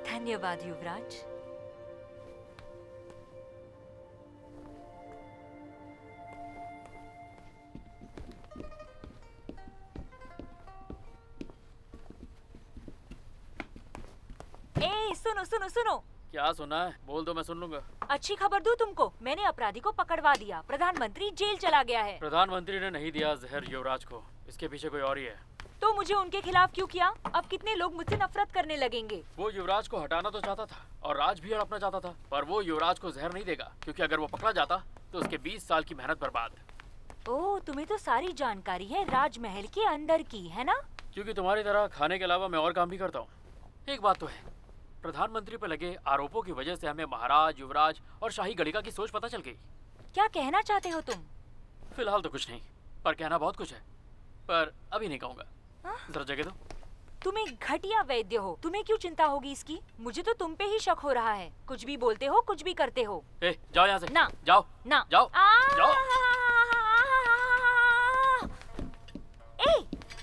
धन्यवाद युवराज। सुनो सुनो सुनो। क्या सुना है? बोल दो, मैं सुन लूंगा। अच्छी खबर दूं तुमको, मैंने अपराधी को पकड़वा दिया। प्रधानमंत्री जेल चला गया है। प्रधानमंत्री ने नहीं दिया जहर युवराज को, इसके पीछे कोई और ही है। तो मुझे उनके खिलाफ क्यों किया? अब कितने लोग मुझसे नफरत करने लगेंगे। वो युवराज को हटाना तो चाहता था और राज भी हड़पना चाहता था, पर वो युवराज को जहर नहीं देगा, क्योंकि अगर वो पकड़ा जाता तो उसके 20 साल की मेहनत बर्बाद। ओह, तुम्हें तो सारी जानकारी है राजमहल के अंदर की, है ना? क्योंकि तुम्हारी तरह खाने के अलावा मैं और काम भी करता हूँ। एक बात तो है, प्रधानमंत्री पर लगे आरोपों की वजह से हमें महाराज, युवराज और शाही गणिका की सोच पता चल गई। क्या कहना चाहते हो तुम? फिलहाल तो कुछ नहीं, पर कहना बहुत कुछ है, पर अभी नहीं कहूँगा। जरा जगह दो। तुम एक घटिया वैद्य हो, तुम्हें क्यों चिंता होगी इसकी? मुझे तो तुम पे ही शक हो रहा है। कुछ भी बोलते हो, कुछ भी करते हो। जाओ यहाँ से। ना जाओ ना जाओ जाओ।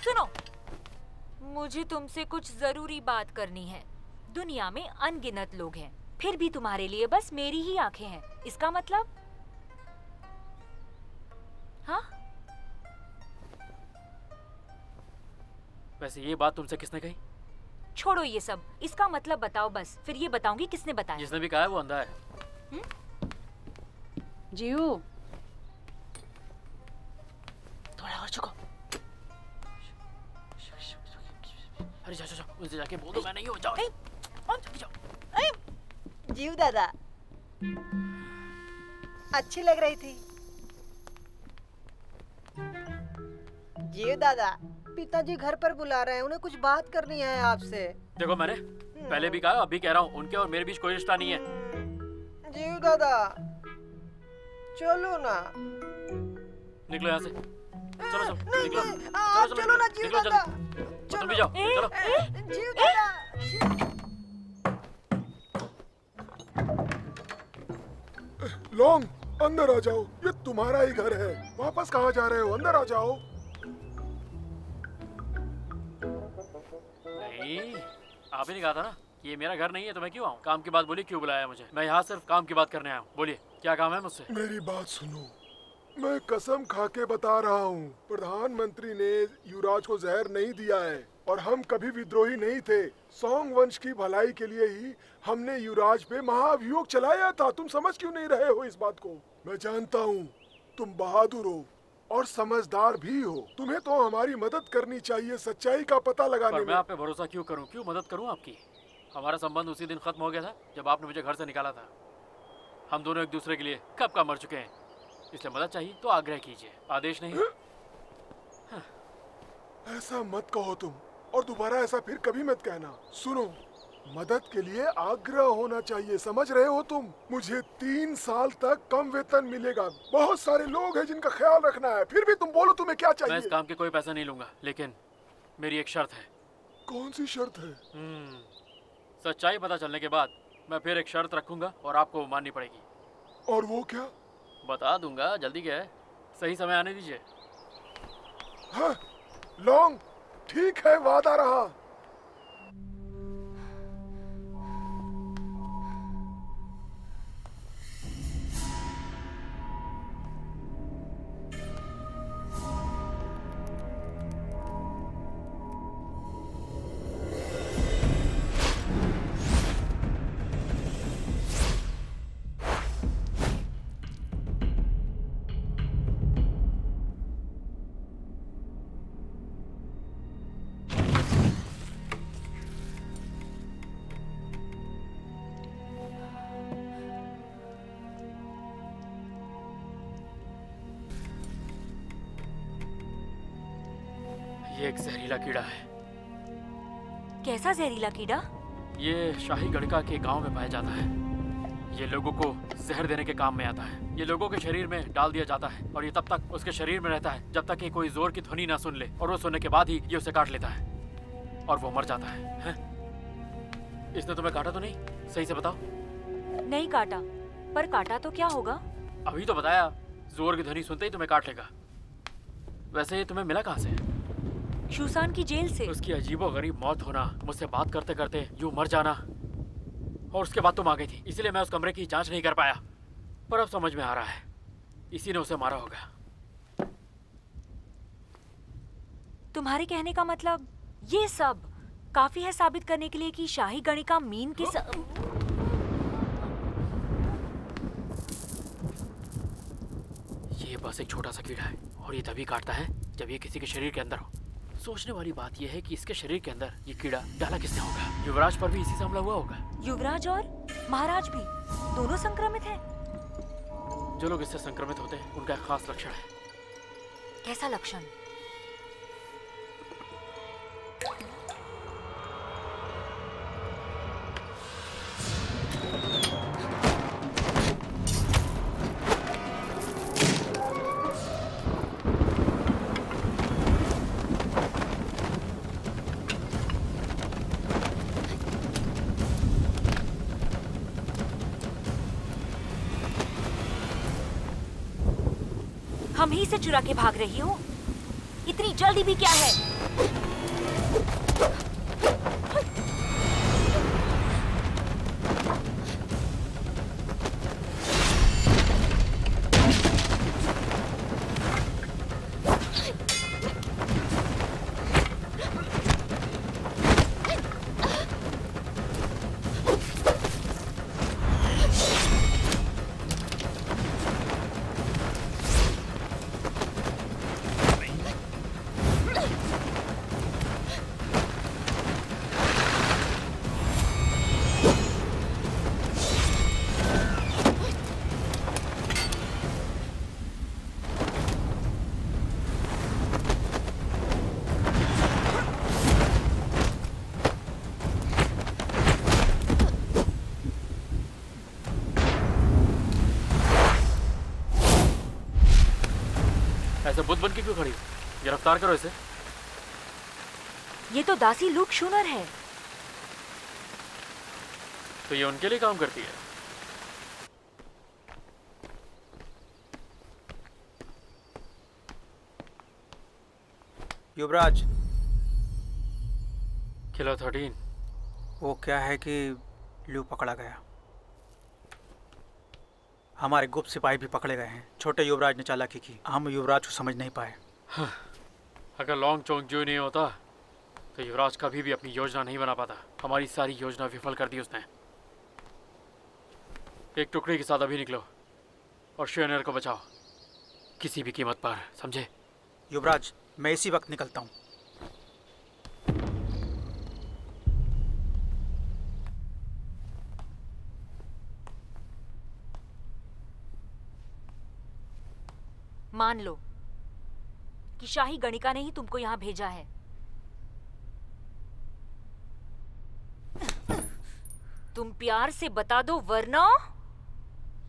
सुनो, मुझे तुमसे कुछ जरूरी बात करनी है। दुनिया में अनगिनत लोग हैं, फिर भी तुम्हारे लिए बस मेरी ही आंखें हैं। इसका मतलब? हाँ? वैसे ये बात तुमसे किसने कही? छोड़ो ये सब, इसका मतलब बताओ बस, फिर ये बताऊंगी किसने बताया। जिसने भी कहा है वो अंधा है। जीऊ, थोड़ा और झुको। अरे जाओ जाओ, उनसे जाके बोल दो मैं नहीं हूँ। जाओ जीव दादा, अच्छी लग रही थी। जीव दादा, पिताजी घर पर बुला रहे हैं, उन्हें कुछ बात करनी है आपसे। देखो, मैंने पहले भी कहा, अभी कह रहा हूँ, उनके और मेरे बीच कोई रिश्ता नहीं है। जीव दादा, चलो ना। निकलो यहाँ से। चलो चलो नहीं, निकलो। नहीं, आप चलो ना जीव निकलो दादा। जल्दी। तुम भी जाओ। चलो। जीव दादा। लोंग, अंदर आ जाओ, ये तुम्हारा ही घर है। वापस कहाँ जा रहे हो? अंदर आ जाओ। नहीं, आप ही ने कहा था ना ये मेरा घर नहीं है तो मैं क्यों आऊँ? काम की बात बोलिए, क्यों बुलाया मुझे? मैं यहाँ सिर्फ काम की बात करने आया हूँ। बोलिए क्या काम है मुझसे? मेरी बात सुनो, मैं कसम खा के बता रहा हूँ, प्रधानमंत्री ने युवराज को जहर नहीं दिया है और हम कभी विद्रोही नहीं थे। सोंग वंश की भलाई के लिए ही हमने युवराज पे महाभियोग चलाया था। तुम समझ क्यों नहीं रहे हो इस बात को? मैं जानता हूँ तुम बहादुर हो और समझदार भी हो। तुम्हें तो हमारी मदद करनी चाहिए सच्चाई का पता लगाने पर मैं में। आप पे भरोसा क्यों करूँ? क्यों मदद करूँ आपकी? हमारा संबंध उसी दिन खत्म हो गया था जब आपने मुझे घर से निकाला था। हम दोनों एक दूसरे के लिए कब का मर चुके हैं, इसलिए मदद चाहिए तो आग्रह कीजिए, आदेश नहीं। ऐसा मत कहो तुम, और दोबारा ऐसा फिर कभी मत कहना। सुनो, मदद के लिए आग्रह होना चाहिए, समझ रहे हो तुम? मुझे 3 साल तक कम वेतन मिलेगा। बहुत सारे लोग हैं जिनका ख्याल रखना है, फिर भी तुम बोलो तुम्हें क्या चाहिए? मैं इस काम के कोई पैसा नहीं लूंगा, लेकिन मेरी एक शर्त है। कौन सी शर्त है? सच्चाई पता चलने के बाद मैं फिर एक शर्त रखूंगा और आपको माननी पड़ेगी। और वो क्या? बता दूंगा, जल्दी क्या है, सही समय आने दीजिए। हाँ, लॉन्ग, ठीक है, वादा रहा। ये एक जहरीला कीड़ा है। कैसा जहरीला कीड़ा? ये शाही गढ़का के गांव में पाया जाता है। ये लोगों को जहर देने के काम में आता है। ये लोगों के शरीर में डाल दिया जाता है और ये तब तक उसके शरीर में रहता है जब तक कि कोई जोर की ध्वनि ना सुन ले, और वो सुनने के बाद ही ये उसे काट लेता है और वो मर जाता है। इसने तुम्हें काटा तो नहीं? सही से बताओ। नहीं काटा, पर काटा तो क्या होगा? अभी तो बताया, जोर की ध्वनि सुनते ही तुम्हें काट लेगा। वैसे ये तुम्हें मिला कहाँ से? शूसान की जेल से। उसकी अजीबोगरीब मौत होना, मुझसे बात करते करते यूं मर जाना, और उसके बाद तुम आ गई थी, इसलिए मैं उस कमरे की जांच नहीं कर पाया। पर अब समझ में आ रहा है, इसी ने उसे मारा होगा। तुम्हारे कहने का मतलब ये सब काफी है साबित करने के लिए कि शाही गणिका मीन के ये बस एक छोटा सा कीड़ा है और ये तभी काटता है जब ये किसी के शरीर के अंदर हो। सोचने वाली बात यह है कि इसके शरीर के अंदर ये कीड़ा डाला किसने होगा? युवराज पर भी इसी से हमला हुआ होगा। युवराज और महाराज भी दोनों संक्रमित हैं। जो लोग इससे संक्रमित होते हैं उनका एक खास लक्षण है। कैसा लक्षण? हम ही से चुरा के भाग रही हो? इतनी जल्दी भी क्या है? ऐसे बुद्ध बन के क्यों खड़ी हो? गिरफ्तार करो इसे। ये तो दासी लूक शूनर है। तो ये उनके लिए काम करती है। युवराज, किलो 13 वो क्या है कि ल्यू पकड़ा गया। हमारे गुप्त सिपाही भी पकड़े गए हैं। छोटे युवराज ने चालाकी की, हम युवराज को समझ नहीं पाए। अगर लॉन्ग चोंग जू नहीं होता तो युवराज कभी भी अपनी योजना नहीं बना पाता। हमारी सारी योजना विफल कर दी उसने। एक टुकड़ी के साथ अभी निकलो और श्योनर को बचाओ, किसी भी कीमत पर, समझे? युवराज, मैं इसी वक्त निकलता हूँ। मान लो कि शाही गणिका ने ही तुमको यहाँ भेजा है। तुम प्यार से बता दो, वरना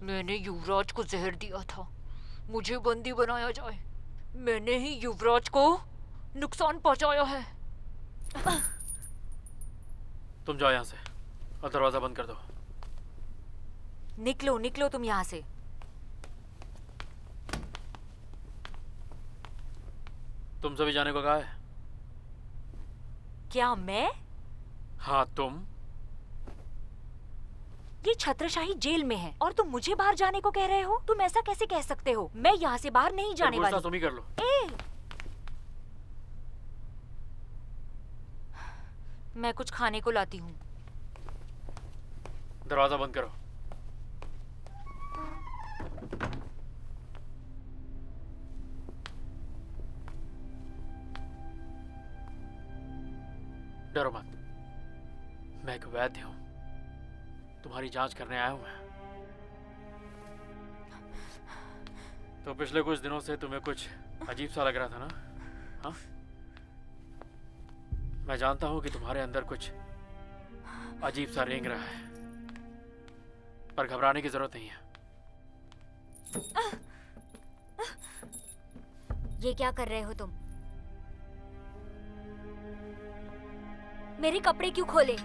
मैंने युवराज को जहर दिया था। मुझे बंदी बनाया जाए। मैंने ही युवराज को नुकसान पहुंचाया है। तुम जाओ यहाँ से और दरवाजा बंद कर दो। निकलो निकलो तुम यहाँ से। तुम सभी जाने को कहा है? क्या मैं? हाँ तुम। ये छत्रशाही जेल में है और तुम मुझे बाहर जाने को कह रहे हो? तुम ऐसा कैसे कह सकते हो? मैं यहाँ से बाहर नहीं जाने वाली। तुम ही कर लो। मैं कुछ खाने को लाती हूँ। दरवाजा बंद करो। डरो मत, मैं एक वैद्य हूं। तुम्हारी जांच करने आया हूं मैं। तो पिछले कुछ दिनों से तुम्हें कुछ अजीब सा लग रहा था ना? हाँ, मैं जानता हूं कि तुम्हारे अंदर कुछ अजीब सा रेंग रहा है, पर घबराने की जरूरत नहीं है। ये क्या कर रहे हो तुम? मेरे कपड़े क्यों खोले?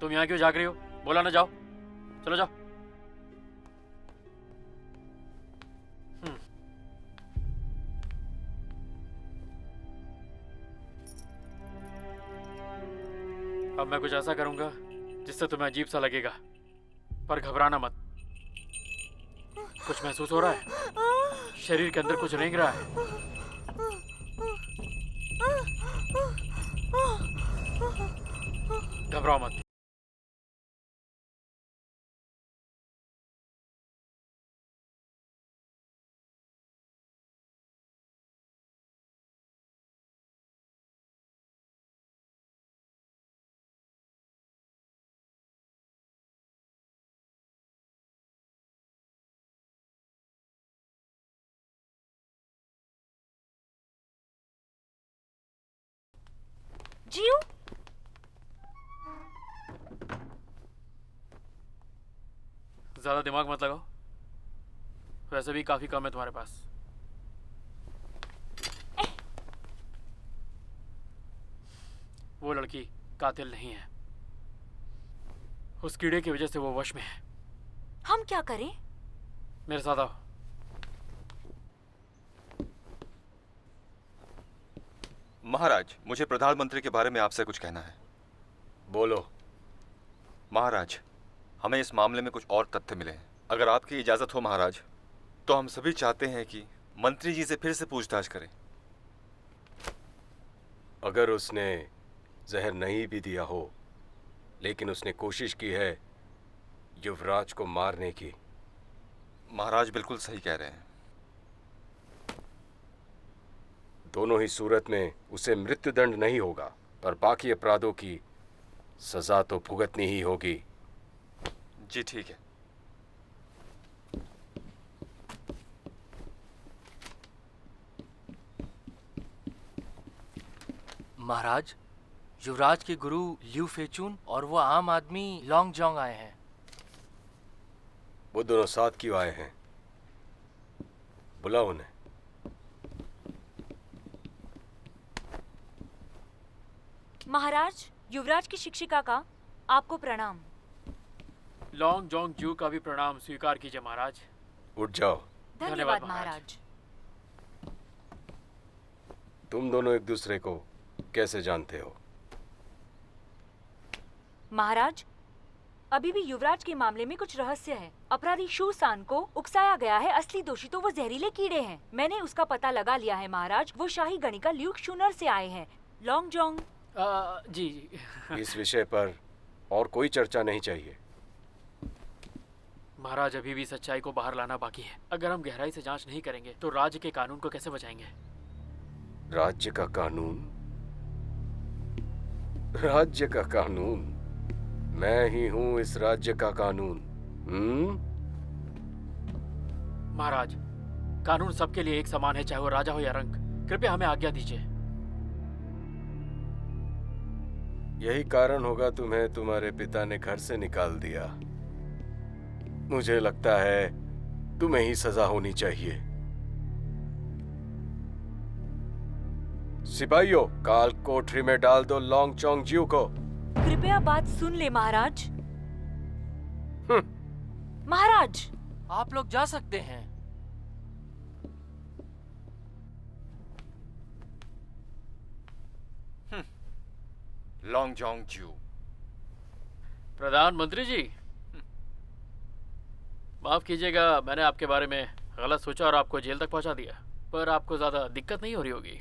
तुम यहाँ क्यों जाग रही हो? बोला ना जाओ। चलो जाओ। अब मैं कुछ ऐसा करूंगा जिससे तुम्हें अजीब सा लगेगा, पर घबराना मत। कुछ महसूस हो रहा है? शरीर के अंदर कुछ रेंग रहा है? घबराओ मत। जीव, ज्यादा दिमाग मत लगाओ, वैसे भी काफी कम है तुम्हारे पास। वो लड़की कातिल नहीं है। उस कीड़े की वजह से वो वश में है। हम क्या करें? मेरे साथ आओ। महाराज, मुझे प्रधानमंत्री के बारे में आपसे कुछ कहना है। बोलो। महाराज, हमें इस मामले में कुछ और तथ्य मिले हैं। अगर आपकी इजाज़त हो महाराज, तो हम सभी चाहते हैं कि मंत्री जी से फिर से पूछताछ करें। अगर उसने जहर नहीं भी दिया हो, लेकिन उसने कोशिश की है युवराज को मारने की। महाराज बिल्कुल सही कह रहे हैं। दोनों ही सूरत में उसे मृत्युदंड नहीं होगा, पर बाकी अपराधों की सजा तो भुगतनी ही होगी। जी ठीक है। महाराज, युवराज के गुरु ल्यू फेचून और वो आम आदमी लॉन्ग जोंग आए हैं। वो दोनों साथ क्यों आए हैं? बुलाओ उन्हें। महाराज, युवराज की शिक्षिका का आपको प्रणाम। लॉन्ग जोंग जू का भी प्रणाम स्वीकार कीजिए महाराज। उठ जाओ। धन्यवाद महाराज। तुम दोनों एक दूसरे को कैसे जानते हो? महाराज, अभी भी युवराज के मामले में कुछ रहस्य है। अपराधी शू सान को उकसाया गया है, असली दोषी तो वो जहरीले कीड़े हैं। मैंने उसका पता लगा लिया है महाराज। वो शाही गणिका ल्यूक शूनर से आए हैं। लॉन्गजोंग। जी। इस विषय पर और कोई चर्चा नहीं चाहिए। महाराज, अभी भी सच्चाई को बाहर लाना बाकी है। अगर हम गहराई से जांच नहीं करेंगे तो राज्य के कानून को कैसे बचाएंगे? राज्य का कानून? राज्य का कानून? मैं ही हूं इस राज्य का कानून। महाराज, कानून सबके लिए एक समान है, चाहे वो राजा हो या रंक। कृपया हमें आज्ञा दीजिए। यही कारण होगा तुम्हें तुम्हारे पिता ने घर से निकाल दिया। मुझे लगता है तुम्हें ही सजा होनी चाहिए। सिपाहियों, काल कोठरी में डाल दो लॉन्गचोंग ज्यू को। कृपया बात सुन ले महाराज। महाराज, आप लोग जा सकते हैं। लॉन्गजोंग ज्यू। प्रधानमंत्री जी, माफ कीजिएगा, मैंने आपके बारे में गलत सोचा और आपको जेल तक पहुंचा दिया। पर आपको ज्यादा दिक्कत नहीं हो रही होगी?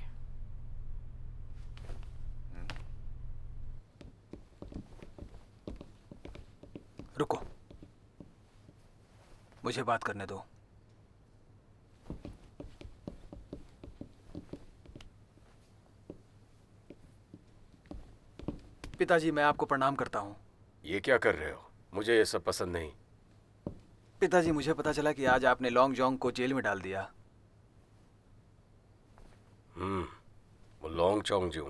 रुको, मुझे बात करने दो। पिताजी, मैं आपको प्रणाम करता हूं। ये क्या कर रहे हो? मुझे ये सब पसंद नहीं। पिताजी, मुझे पता चला कि आज आपने लॉन्गजोंग को जेल में डाल दिया। वो लॉन्गचोंग ज्यू,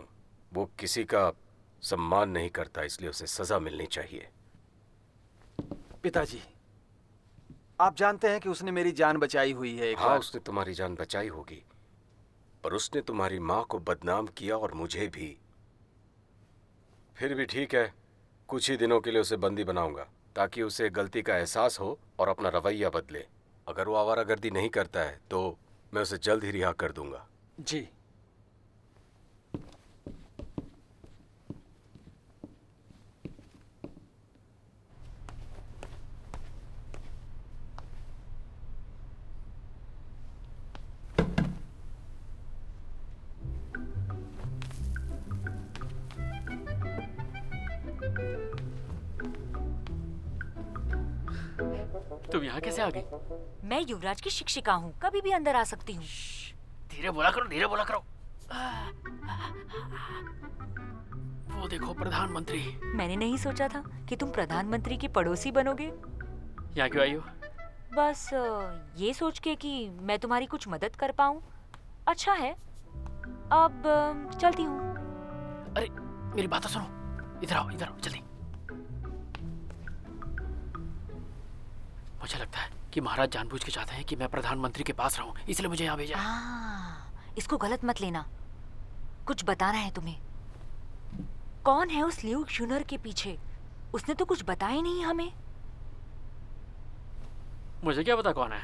वो किसी का सम्मान नहीं करता, इसलिए उसे सजा मिलनी चाहिए। पिताजी, आप जानते हैं कि उसने मेरी जान बचाई हुई है। हाँ, उसने तुम्हारी जान बचाई होगी, पर उसने तुम्हारी माँ को बदनाम किया और मुझे भी। फिर भी ठीक है, कुछ ही दिनों के लिए उसे बंदी बनाऊंगा ताकि उसे गलती का एहसास हो और अपना रवैया बदले। अगर वो आवारागर्दी नहीं करता है तो मैं उसे जल्द ही रिहा कर दूंगा। जी। तुम यहाँ कैसे आ गई? मैं युवराज की शिक्षिका हूँ, कभी भी अंदर आ सकती हूँ। धीरे बोला करो, धीरे बोला करो। वो देखो, प्रधानमंत्री। मैंने नहीं सोचा था कि तुम प्रधानमंत्री की पड़ोसी बनोगे। यहाँ क्यों आई हो? बस ये सोच के कि मैं तुम्हारी कुछ मदद कर पाऊँ। अच्छा है, अब चलती हूँ। अरे मेरी बात तो सुनो, इधर आओ, इधर आओ जल्दी। मुझे लगता है कि महाराज जानबूझ के चाहते हैं कि मैं प्रधानमंत्री के पास रहूं, इसलिए मुझे यहाँ भेजा है। इसको गलत मत लेना, कुछ बताना है तुम्हें। कौन है उस ल्यूक शूनर के पीछे? उसने तो कुछ बताया नहीं हमें। मुझे क्या पता कौन है,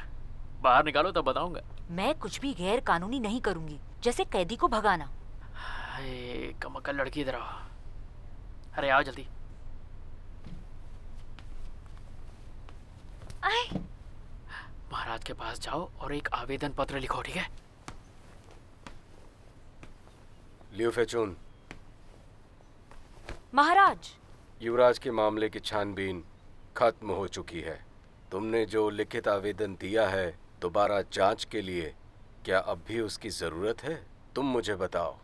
बाहर निकालो तब बताऊंगा। मैं कुछ भी गैर कानूनी नहीं करूंगी, जैसे कैदी को भगाना। कमक्कल लड़की, इधर आओ। अरे आओ जल्दी। महाराज के पास जाओ और एक आवेदन पत्र लिखो, ठीक है? लियू फेचुन। महाराज, युवराज के मामले की छानबीन खत्म हो चुकी है। तुमने जो लिखित आवेदन दिया है दोबारा जांच के लिए, क्या अब भी उसकी जरूरत है? तुम मुझे बताओ,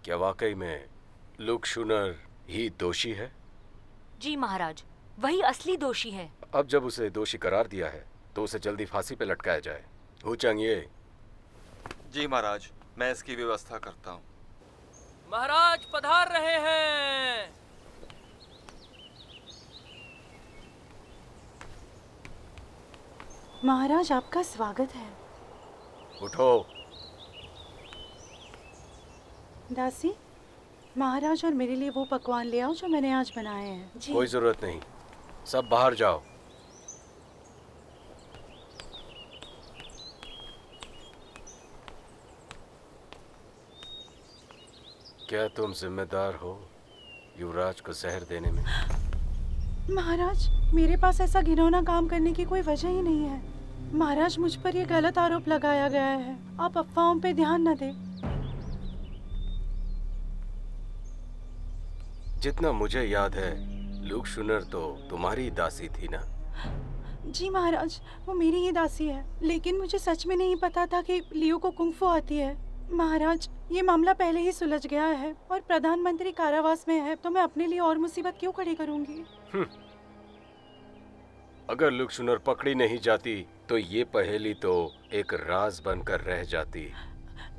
क्या वाकई में ल्यूक शूनर ही दोषी है? जी महाराज, वही असली दोषी है। अब जब उसे दोषी करार दिया है तो उसे जल्दी फांसी पे लटकाया जाए। हु चंगिए। जी महाराज, मैं इसकी व्यवस्था करता हूँ। महाराज पधार रहे हैं। महाराज, आपका स्वागत है। उठो। दासी, महाराज और मेरे लिए वो पकवान ले आओ जो मैंने आज बनाए हैं। जी। कोई जरूरत नहीं, सब बाहर जाओ। क्या तुम जिम्मेदार हो युवराज को जहर देने में? महाराज, मेरे पास ऐसा घिनौना काम करने की कोई वजह ही नहीं है। महाराज, मुझ पर ये गलत आरोप लगाया गया है। आप अफवाहों पे ध्यान न दें। जितना मुझे याद है लुक शुनर तो तुम्हारी दासी थी ना? जी महाराज, वो मेरी ही दासी है, लेकिन मुझे सच में नहीं पता था कि लियो को कुंग फू आती है। महाराज, ये मामला पहले ही सुलझ गया है और प्रधानमंत्री कारावास में है, तो मैं अपने लिए और मुसीबत क्यों खड़ी करूंगी? अगर लुक शुनर पकड़ी नहीं जाती तो ये पहेली तो एक राज बनकर रह जाती।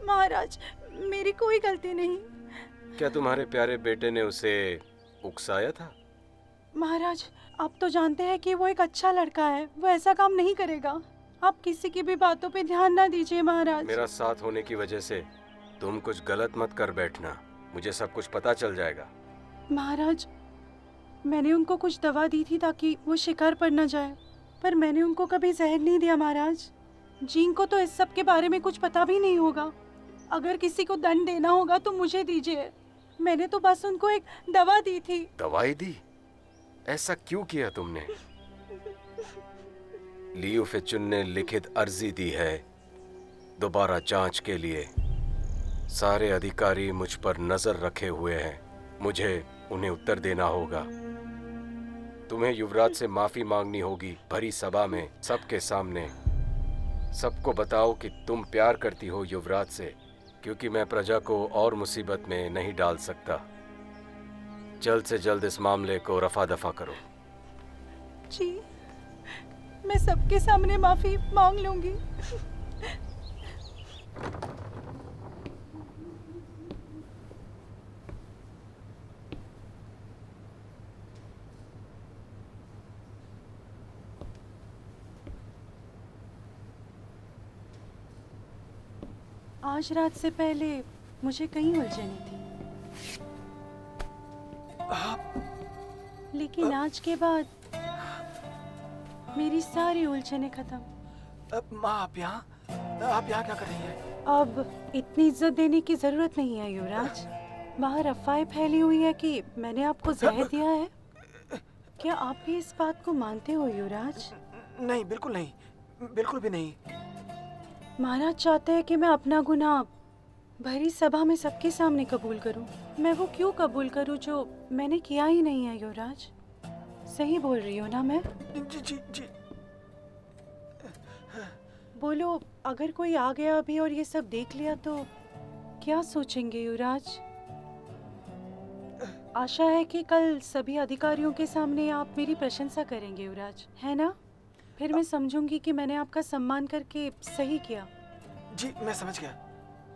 महाराज, मेरी कोई गलती नहीं। क्या तुम्हारे प्यारे बेटे ने उसे उकसाया था? महाराज, आप तो जानते हैं कि वो एक अच्छा लड़का है, वो ऐसा काम नहीं करेगा। आप किसी की भी बातों पे ध्यान ना दीजिए महाराज। मेरा साथ होने की वजह से तुम कुछ गलत मत कर बैठना, मुझे सब कुछ पता चल जाएगा। महाराज, मैंने उनको कुछ दवा दी थी ताकि वो शिकार पर न जाए, पर मैंने उनको कभी जहर नहीं दिया महाराज। जीन को तो इस सब के बारे में कुछ पता भी नहीं होगा। अगर किसी को दंड देना होगा तो मुझे दीजिए, मैंने तो बस उनको एक दवा दी थी। दवाई दी? ऐसा क्यों किया तुमने? लियू फिचुन ने लिखित अर्जी दी है दोबारा जांच के लिए। सारे अधिकारी मुझ पर नजर रखे हुए हैं, मुझे उन्हें उत्तर देना होगा। तुम्हें युवराज से माफी मांगनी होगी भरी सभा में, सबके सामने। सबको बताओ कि तुम प्यार करती हो युवराज से, क्योंकि मैं प्रजा को और मुसीबत में नहीं डाल सकता। जल्द से जल्द इस मामले को रफा दफा करो। जी, मैं सबके सामने माफी मांग लूंगी। आज रात से पहले मुझे कई उलझने थी, लेकिन आज के बाद मेरी सारी उलझने खत्म। माँ, आप यहाँ क्या कर रही हैं? अब इतनी इज्जत देने की जरूरत नहीं है युवराज। बाहर अफवाहें फैली हुई है कि मैंने आपको जहर दिया है। क्या आप भी इस बात को मानते हो युवराज? नहीं, बिल्कुल नहीं, बिल्कुल भी नहीं। महाराज चाहते हैं कि मैं अपना गुनाह भरी सभा में सबके सामने कबूल करूं। मैं वो क्यों कबूल करूं जो मैंने किया ही नहीं है युवराज? सही बोल रही हूँ ना मैं? जी जी जी। बोलो, अगर कोई आ गया अभी और ये सब देख लिया तो क्या सोचेंगे युवराज? आशा है कि कल सभी अधिकारियों के सामने आप मेरी प्रशंसा करेंगे युवराज, है ना? फिर मैं समझूंगी कि मैंने आपका सम्मान करके सही किया। जी, मैं समझ गया,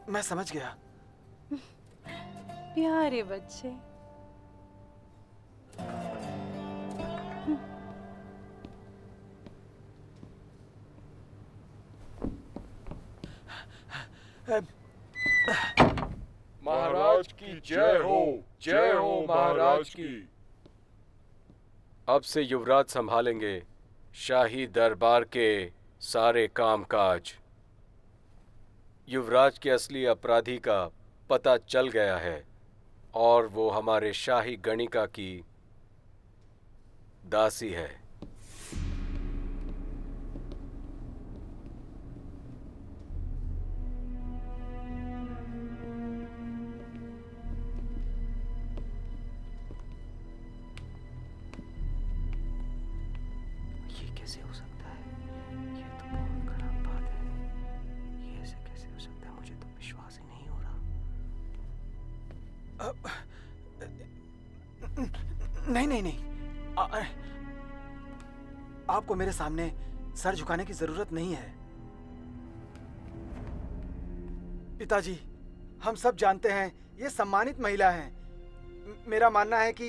मैं समझ गया। प्यारे बच्चे। महाराज की जय हो महाराज की। अब से युवराज संभालेंगे शाही दरबार के सारे कामकाज। युवराज के असली अपराधी का पता चल गया है और वो हमारे शाही गणिका की दासी है। नहीं नहीं नहीं, आपको मेरे सामने सर झुकाने की जरूरत नहीं है। पिताजी, हम सब जानते हैं ये सम्मानित महिला हैं। मेरा मानना है कि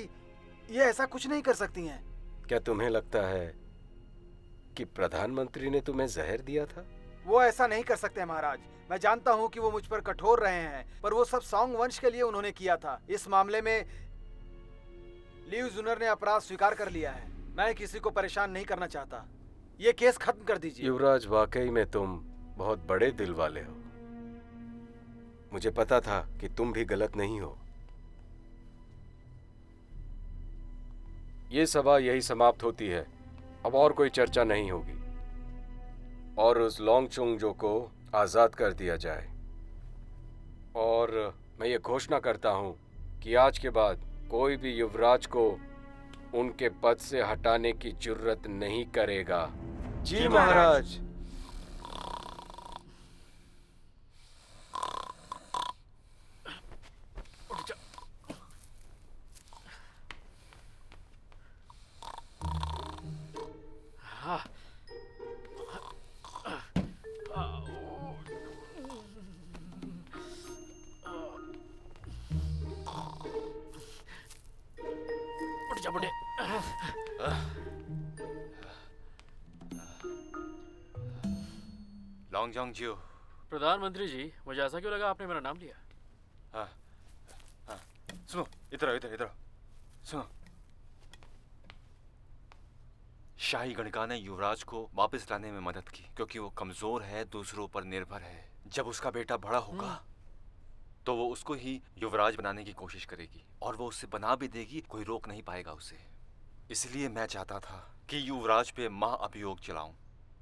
ये ऐसा कुछ नहीं कर सकती हैं। क्या तुम्हें लगता है कि प्रधानमंत्री ने तुम्हें जहर दिया था? वो ऐसा नहीं कर सकते महाराज। मैं जानता हूँ कि वो मुझ पर कठोर रहे हैं, पर वो सब सॉन्ग वंश के लिए उन्होंने किया था। इस मामले में लियू जुनर ने अपराध स्वीकार कर लिया है। मैं किसी को परेशान नहीं करना चाहता। ये केस खत्म कर दीजिए। युवराज, वाकई में तुम बहुत बड़े दिल वाले हो। मुझे पता था कि तुम भी गलत नहीं हो, ये सभा यही समाप्त होती है। अब और कोई चर्चा नहीं होगी और उस लोंगचुंगजो को आज़ाद कर दिया जाए। और मैं ये घोषणा करता हूँ कि आज के बाद कोई भी युवराज को उनके पद से हटाने की जुर्रत नहीं करेगा। जी महाराज। उठ जा बुढ़े। लॉन्गजोंग जियो। प्रधानमंत्री जी, मुझे ऐसा क्यों लगा आपने मेरा नाम लिया? हाँ हाँ, सुनो, इधर आओ, इधर आओ, सुनो। शाही गणिका ने युवराज को वापस लाने में मदद की क्योंकि वो कमजोर है, दूसरों पर निर्भर है। जब उसका बेटा बड़ा होगा तो वो उसको ही युवराज बनाने की कोशिश करेगी और वो उसे बना भी देगी, कोई रोक नहीं पाएगा उसे। इसलिए मैं चाहता था कि युवराज पे महाअभियोग चलाऊं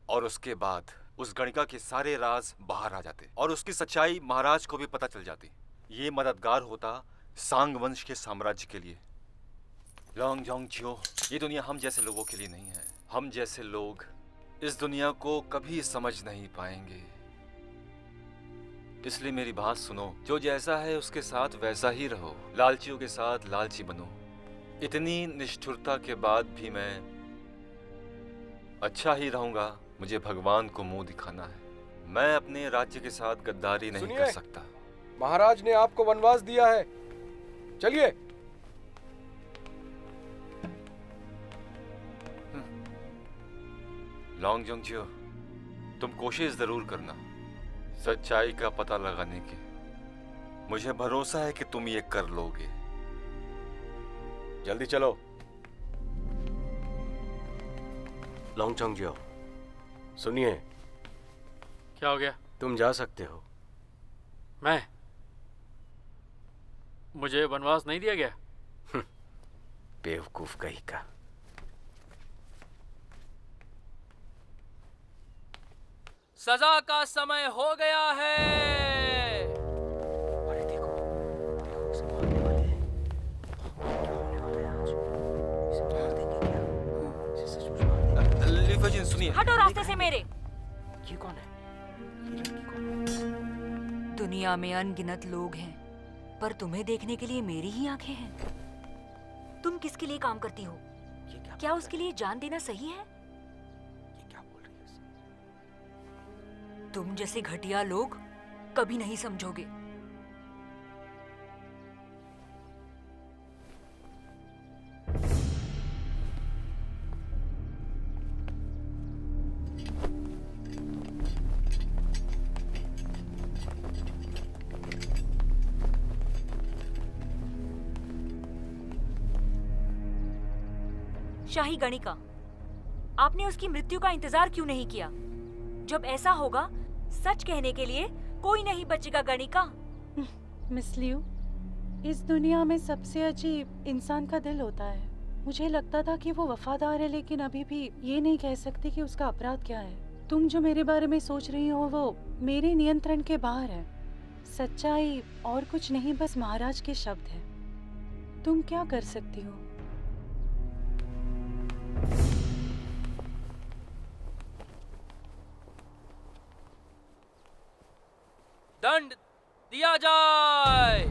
और उसके बाद उस गणिका के सारे राज बाहर आ जाते और उसकी सच्चाई महाराज को भी पता चल जाती। ये मददगार होता सांग वंश के साम्राज्य के लिए। लॉन्गजोंग जियो, ये दुनिया हम जैसे लोगों के लिए नहीं है। हम जैसे लोग इस दुनिया को कभी समझ नहीं पाएंगे। इसलिए मेरी बात सुनो, जो जैसा है उसके साथ वैसा ही रहो, लालचियों के साथ लालची बनो। इतनी निष्ठुरता के बाद भी मैं अच्छा ही रहूंगा। मुझे भगवान को मुंह दिखाना है। मैं अपने राज्य के साथ गद्दारी नहीं कर सकता। महाराज ने आपको वनवास दिया है, चलिए। लॉन्गजोंग जियो, तुम कोशिश जरूर करना सच्चाई का पता लगाने की। मुझे भरोसा है कि तुम ये कर लोगे। जल्दी चलो। लोंगचोंग जियो, सुनिए। क्या हो गया? तुम जा सकते हो। मैं? मुझे वनवास नहीं दिया गया? बेवकूफ कहीं का। सजा का समय हो गया है। अरे देखो, देखो उसे मारने वाले हैं। क्या होने वाला है आज? इसे मार देंगे क्या? इसे सचमुच मार देंगे। लीफाजिन सुनिए। हटो रास्ते से मेरे। ये कौन है? ये लड़की कौन है? दुनिया में अनगिनत लोग हैं, पर तुम्हें देखने के लिए मेरी ही आंखें हैं। तुम किसके लिए काम करती हो? क्या उसके लिए जान देना सही है? तुम जैसे घटिया लोग कभी नहीं समझोगे। शाही गणिका, आपने उसकी मृत्यु का इंतजार क्यों नहीं किया? जब ऐसा होगा, सच कहने के लिए कोई नहीं बचेगा गणिका। मिस लियू, इस दुनिया में सबसे अजीब इंसान का दिल होता है। मुझे लगता था कि वो वफादार है, लेकिन अभी भी ये नहीं कह सकती कि उसका अपराध क्या है। तुम जो मेरे बारे में सोच रही हो वो मेरे नियंत्रण के बाहर है। सच्चाई और कुछ नहीं, बस महाराज के शब्द है। तुम क्या कर सकती हो? दंड दिया जाए।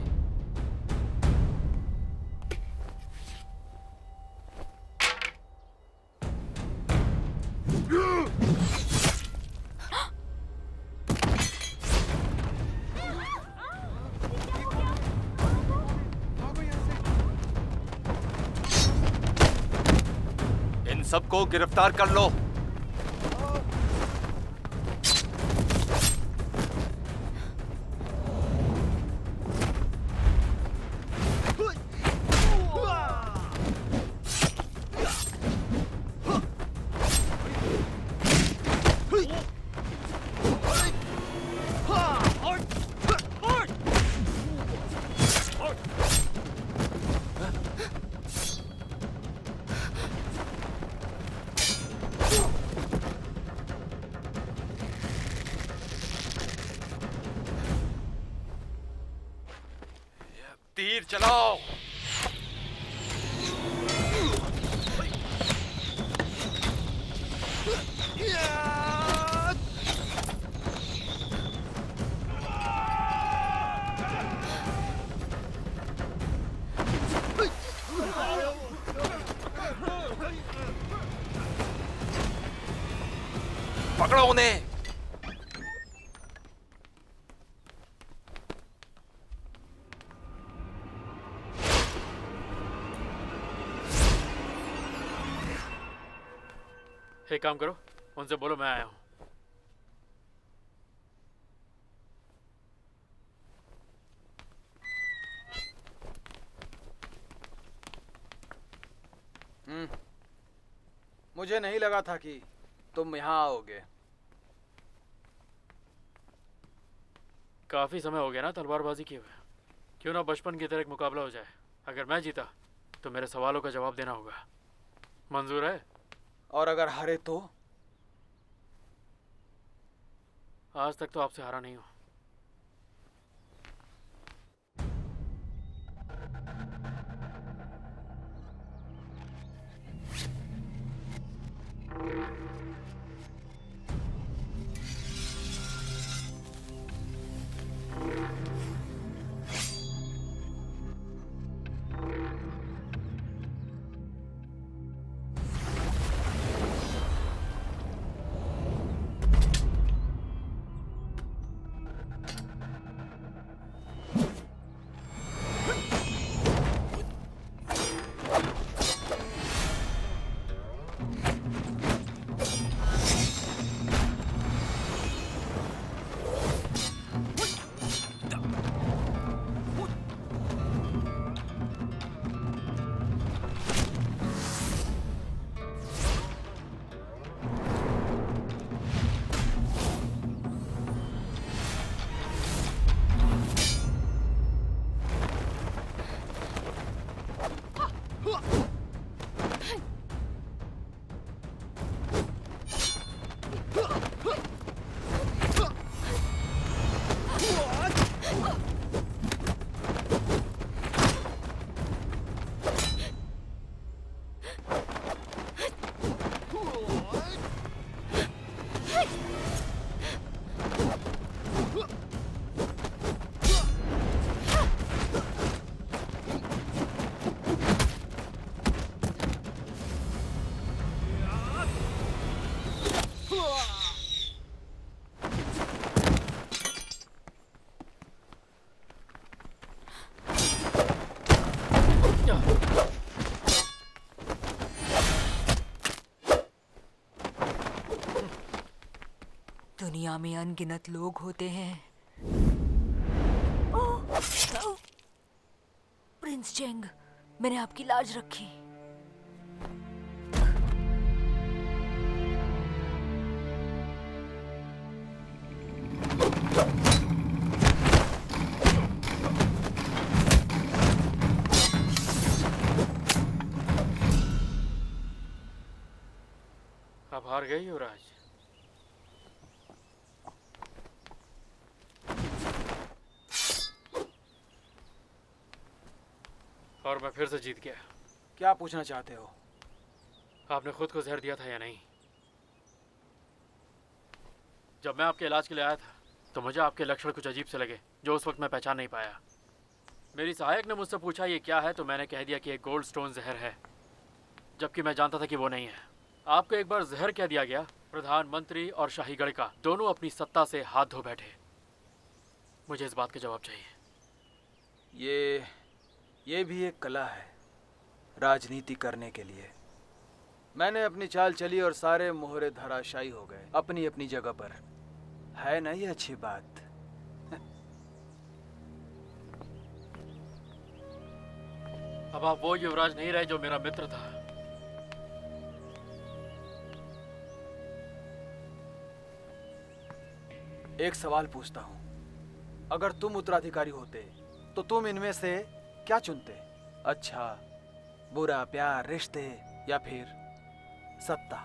इन सबको गिरफ्तार कर लो। तीर चलाओ। पकड़ो उन्हें। एक काम करो, उनसे बोलो मैं आया हूं। मुझे नहीं लगा था कि तुम यहाँ आओगे। काफी समय हो गया ना तलवारबाजी किए हुए। क्यों ना बचपन की तरह एक मुकाबला हो जाए। अगर मैं जीता तो मेरे सवालों का जवाब देना होगा। मंजूर है? और अगर हारे तो? आज तक तो आपसे हारा नहीं हूं। दुनिया में अनगिनत लोग होते हैं। प्रिंस चेंग, मैंने आपकी लाज रखी। आप हार गए युवराज। और मैं फिर से जीत गया। क्या पूछना चाहते हो? आपने खुद को जहर दिया था या नहीं? जब मैं आपके इलाज के लिए आया था तो मुझे आपके लक्षण कुछ अजीब से लगे जो उस वक्त मैं पहचान नहीं पाया। मेरी सहायक ने मुझसे पूछा ये क्या है तो मैंने कह दिया कि एक गोल्ड स्टोन जहर है, जबकि मैं जानता था कि वो नहीं है। आपको एक बार जहर कह दिया गया। प्रधानमंत्री और शाही गणिका दोनों अपनी सत्ता से हाथ धो बैठे। मुझे इस बात का जवाब चाहिए। ये भी एक कला है, राजनीति करने के लिए। मैंने अपनी चाल चली और सारे मोहरे धराशायी हो गए अपनी अपनी जगह पर। है ना ये अच्छी बात? अब आप वो युवराज नहीं रहे जो मेरा मित्र था। एक सवाल पूछता हूं, अगर तुम उत्तराधिकारी होते तो तुम इनमें से क्या चुनते? अच्छा, बुरा, प्यार, रिश्ते या फिर सत्ता?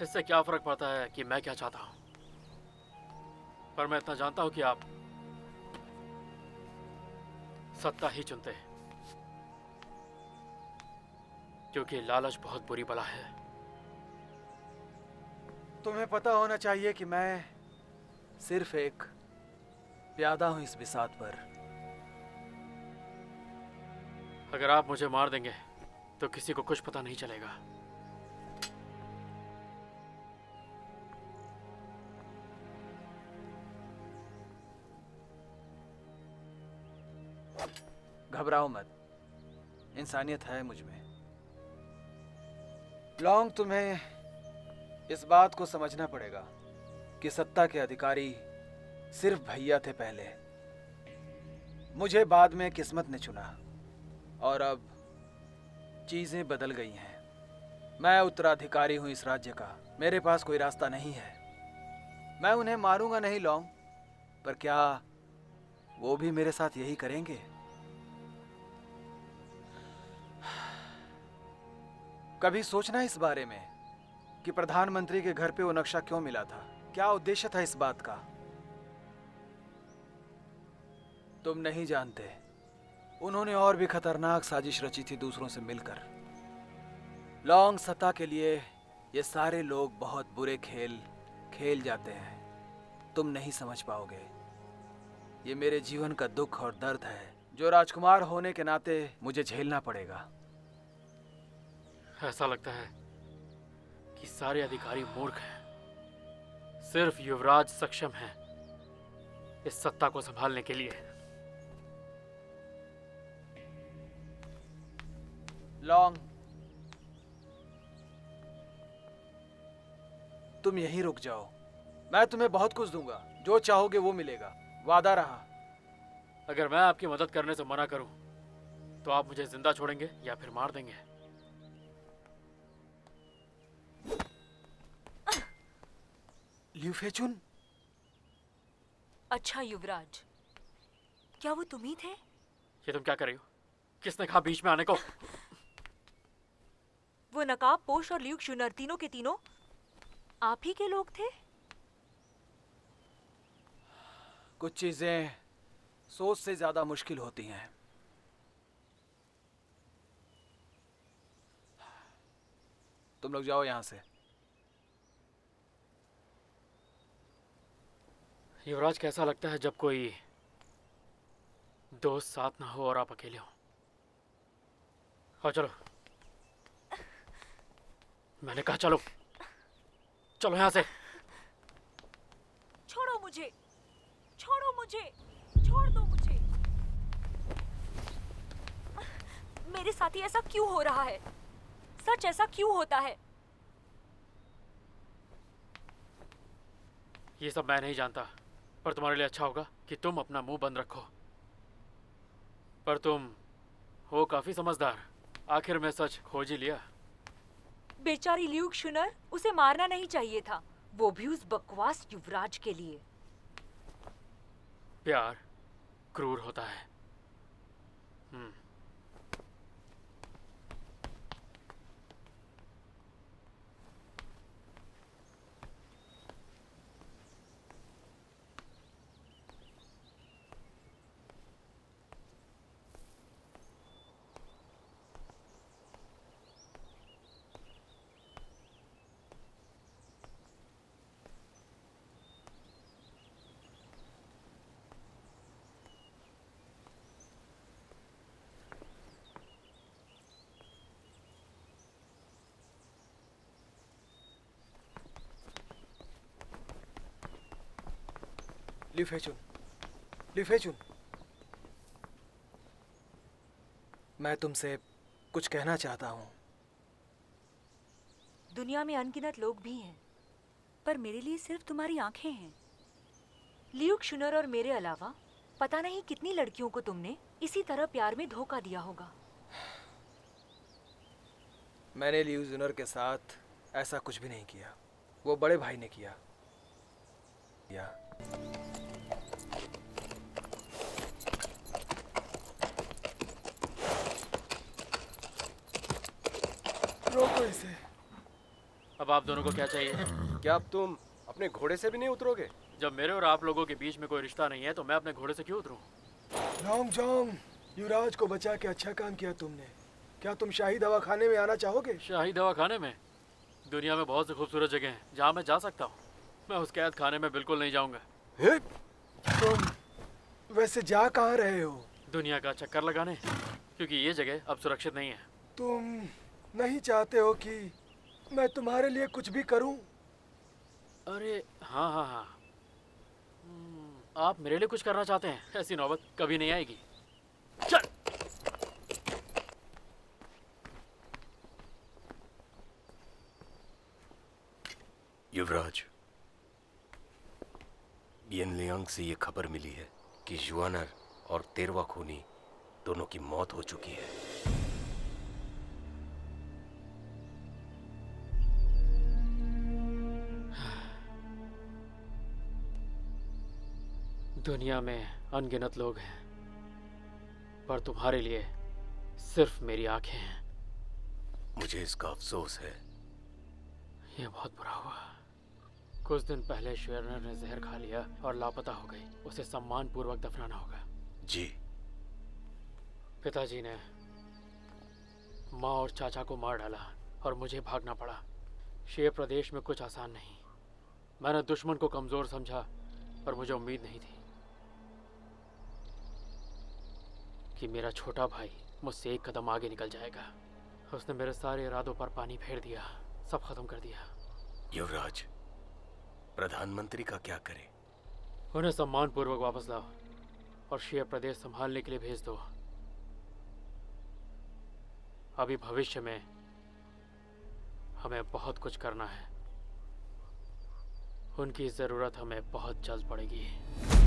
इससे क्या फर्क पड़ता है कि मैं क्या चाहता हूं, पर मैं इतना जानता हूं कि आप सत्ता ही चुनते, क्योंकि लालच बहुत बुरी बला है। तुम्हें पता होना चाहिए कि मैं सिर्फ एक प्यादा हूं इस बिसात पर। अगर आप मुझे मार देंगे तो किसी को कुछ पता नहीं चलेगा। घबराओ मत, इंसानियत है मुझ में। लॉन्ग, तुम्हें इस बात को समझना पड़ेगा कि सत्ता के अधिकारी सिर्फ भैया थे पहले। मुझे बाद में किस्मत ने चुना और अब चीजें बदल गई हैं। मैं उत्तराधिकारी हूं इस राज्य का। मेरे पास कोई रास्ता नहीं है। मैं उन्हें मारूंगा नहीं लॉन्ग, पर क्या वो भी मेरे साथ यही करेंगे? कभी सोचना इस बारे में कि प्रधानमंत्री के घर पे वो नक्शा क्यों मिला था? क्या उद्देश्य था इस बात का? तुम नहीं जानते, उन्होंने और भी खतरनाक साजिश रची थी दूसरों से मिलकर। लॉन्ग, सत्ता के लिए ये सारे लोग बहुत बुरे खेल खेल जाते हैं। तुम नहीं समझ पाओगे। ये मेरे जीवन का दुख और दर्द है जो राजकुमार होने के नाते मुझे झेलना पड़ेगा। ऐसा लगता है कि सारे अधिकारी मूर्ख हैं। सिर्फ युवराज सक्षम है इस सत्ता को संभालने के लिए। लॉन्ग, तुम यहीं रुक जाओ। मैं तुम्हें बहुत कुछ दूंगा, जो चाहोगे वो मिलेगा, वादा रहा। अगर मैं आपकी मदद करने से मना करूं तो आप मुझे जिंदा छोड़ेंगे या फिर मार देंगे? लियू फेचुन। अच्छा युवराज, क्या वो तुम ही थे? ये तुम क्या कर रही हो? किसने कहा बीच में आने को? वो नकाब पोश और ल्यूक शुनर तीनों के तीनों आप ही के लोग थे? कुछ चीजें सोच से ज्यादा मुश्किल होती हैं। तुम लोग जाओ यहां से। युवराज, कैसा लगता है जब कोई दोस्त साथ ना हो और आप अकेले हो? आओ चलो। मैंने कहा चलो, चलो यहां से। छोड़ो मुझे, छोड़ो मुझे, छोड़ दो मुझे। मेरे साथ ही ऐसा क्यों हो रहा है? सच ऐसा क्यों होता है? ये सब मैं नहीं जानता, पर तुम्हारे लिए अच्छा होगा कि तुम अपना मुंह बंद रखो। पर तुम हो काफी समझदार, आखिर में सच खोज ही लिया। बेचारी ल्यूक शुनर, उसे मारना नहीं चाहिए था, वो भी उस बकवास युवराज के लिए। प्यार क्रूर होता है। लियू फेचुन, लियू फेचुन, मैं तुमसे कुछ कहना चाहता हूँ। दुनिया में अनगिनत लोग भी हैं, पर मेरे लिए सिर्फ तुम्हारी आंखें हैं। ल्यूक शुनर और मेरे अलावा पता नहीं कितनी लड़कियों को तुमने इसी तरह प्यार में धोखा दिया होगा। मैंने लियू शुनर के साथ ऐसा कुछ भी नहीं किया, वो बड़े भाई ने किया। रोको इसे। अब आप दोनों को क्या चाहिए? क्या अब तुम अपने घोड़े से भी नहीं उतरोगे? जब मेरे और आप लोगों के बीच में कोई रिश्ता नहीं है तो मैं अपने घोड़े से क्यों उतरूं? लॉन्ग जॉन्ग, युवराज को बचा के अच्छा काम किया तुमने। क्या तुम शाही दवाखाने में आना चाहोगे? शाही दवाखाने में? दुनिया में बहुत सी खूबसूरत जगह हैं जहाँ मैं जा सकता हूँ। मैं उस कैद खाने में बिल्कुल नहीं जाऊँगा। तुम वैसे जा कहाँ रहे हो? दुनिया का चक्कर लगाने, क्योंकि ये जगह अब सुरक्षित नहीं है। तुम नहीं चाहते हो कि मैं तुम्हारे लिए कुछ भी करूं? अरे हाँ हाँ हाँ, आप मेरे लिए कुछ करना चाहते हैं? ऐसी नौबत कभी नहीं आएगी। चल। युवराज, बियनलियांग से ये खबर मिली है कि जुआनर और 13वां खूनी दोनों की मौत हो चुकी है। दुनिया में अनगिनत लोग हैं, पर तुम्हारे लिए सिर्फ मेरी आंखें हैं। मुझे इसका अफसोस है। ये बहुत बुरा हुआ। कुछ दिन पहले श्वेरनर ने जहर खा लिया और लापता हो गई। उसे सम्मान पूर्वक दफनाना होगा। जी। पिताजी ने माँ और चाचा को मार डाला और मुझे भागना पड़ा। शेर प्रदेश में कुछ आसान नहीं। मैंने दुश्मन को कमजोर समझा, पर मुझे उम्मीद नहीं थी कि मेरा छोटा भाई मुझसे एक कदम आगे निकल जाएगा। उसने मेरे सारे इरादों पर पानी फेर दिया, सब खत्म कर दिया। युवराज, प्रधानमंत्री का क्या करें? उन्हें सम्मान पूर्वक वापस लाओ और शेर प्रदेश संभालने के लिए भेज दो। अभी भविष्य में हमें बहुत कुछ करना है। उनकी जरूरत हमें बहुत जल्द पड़ेगी।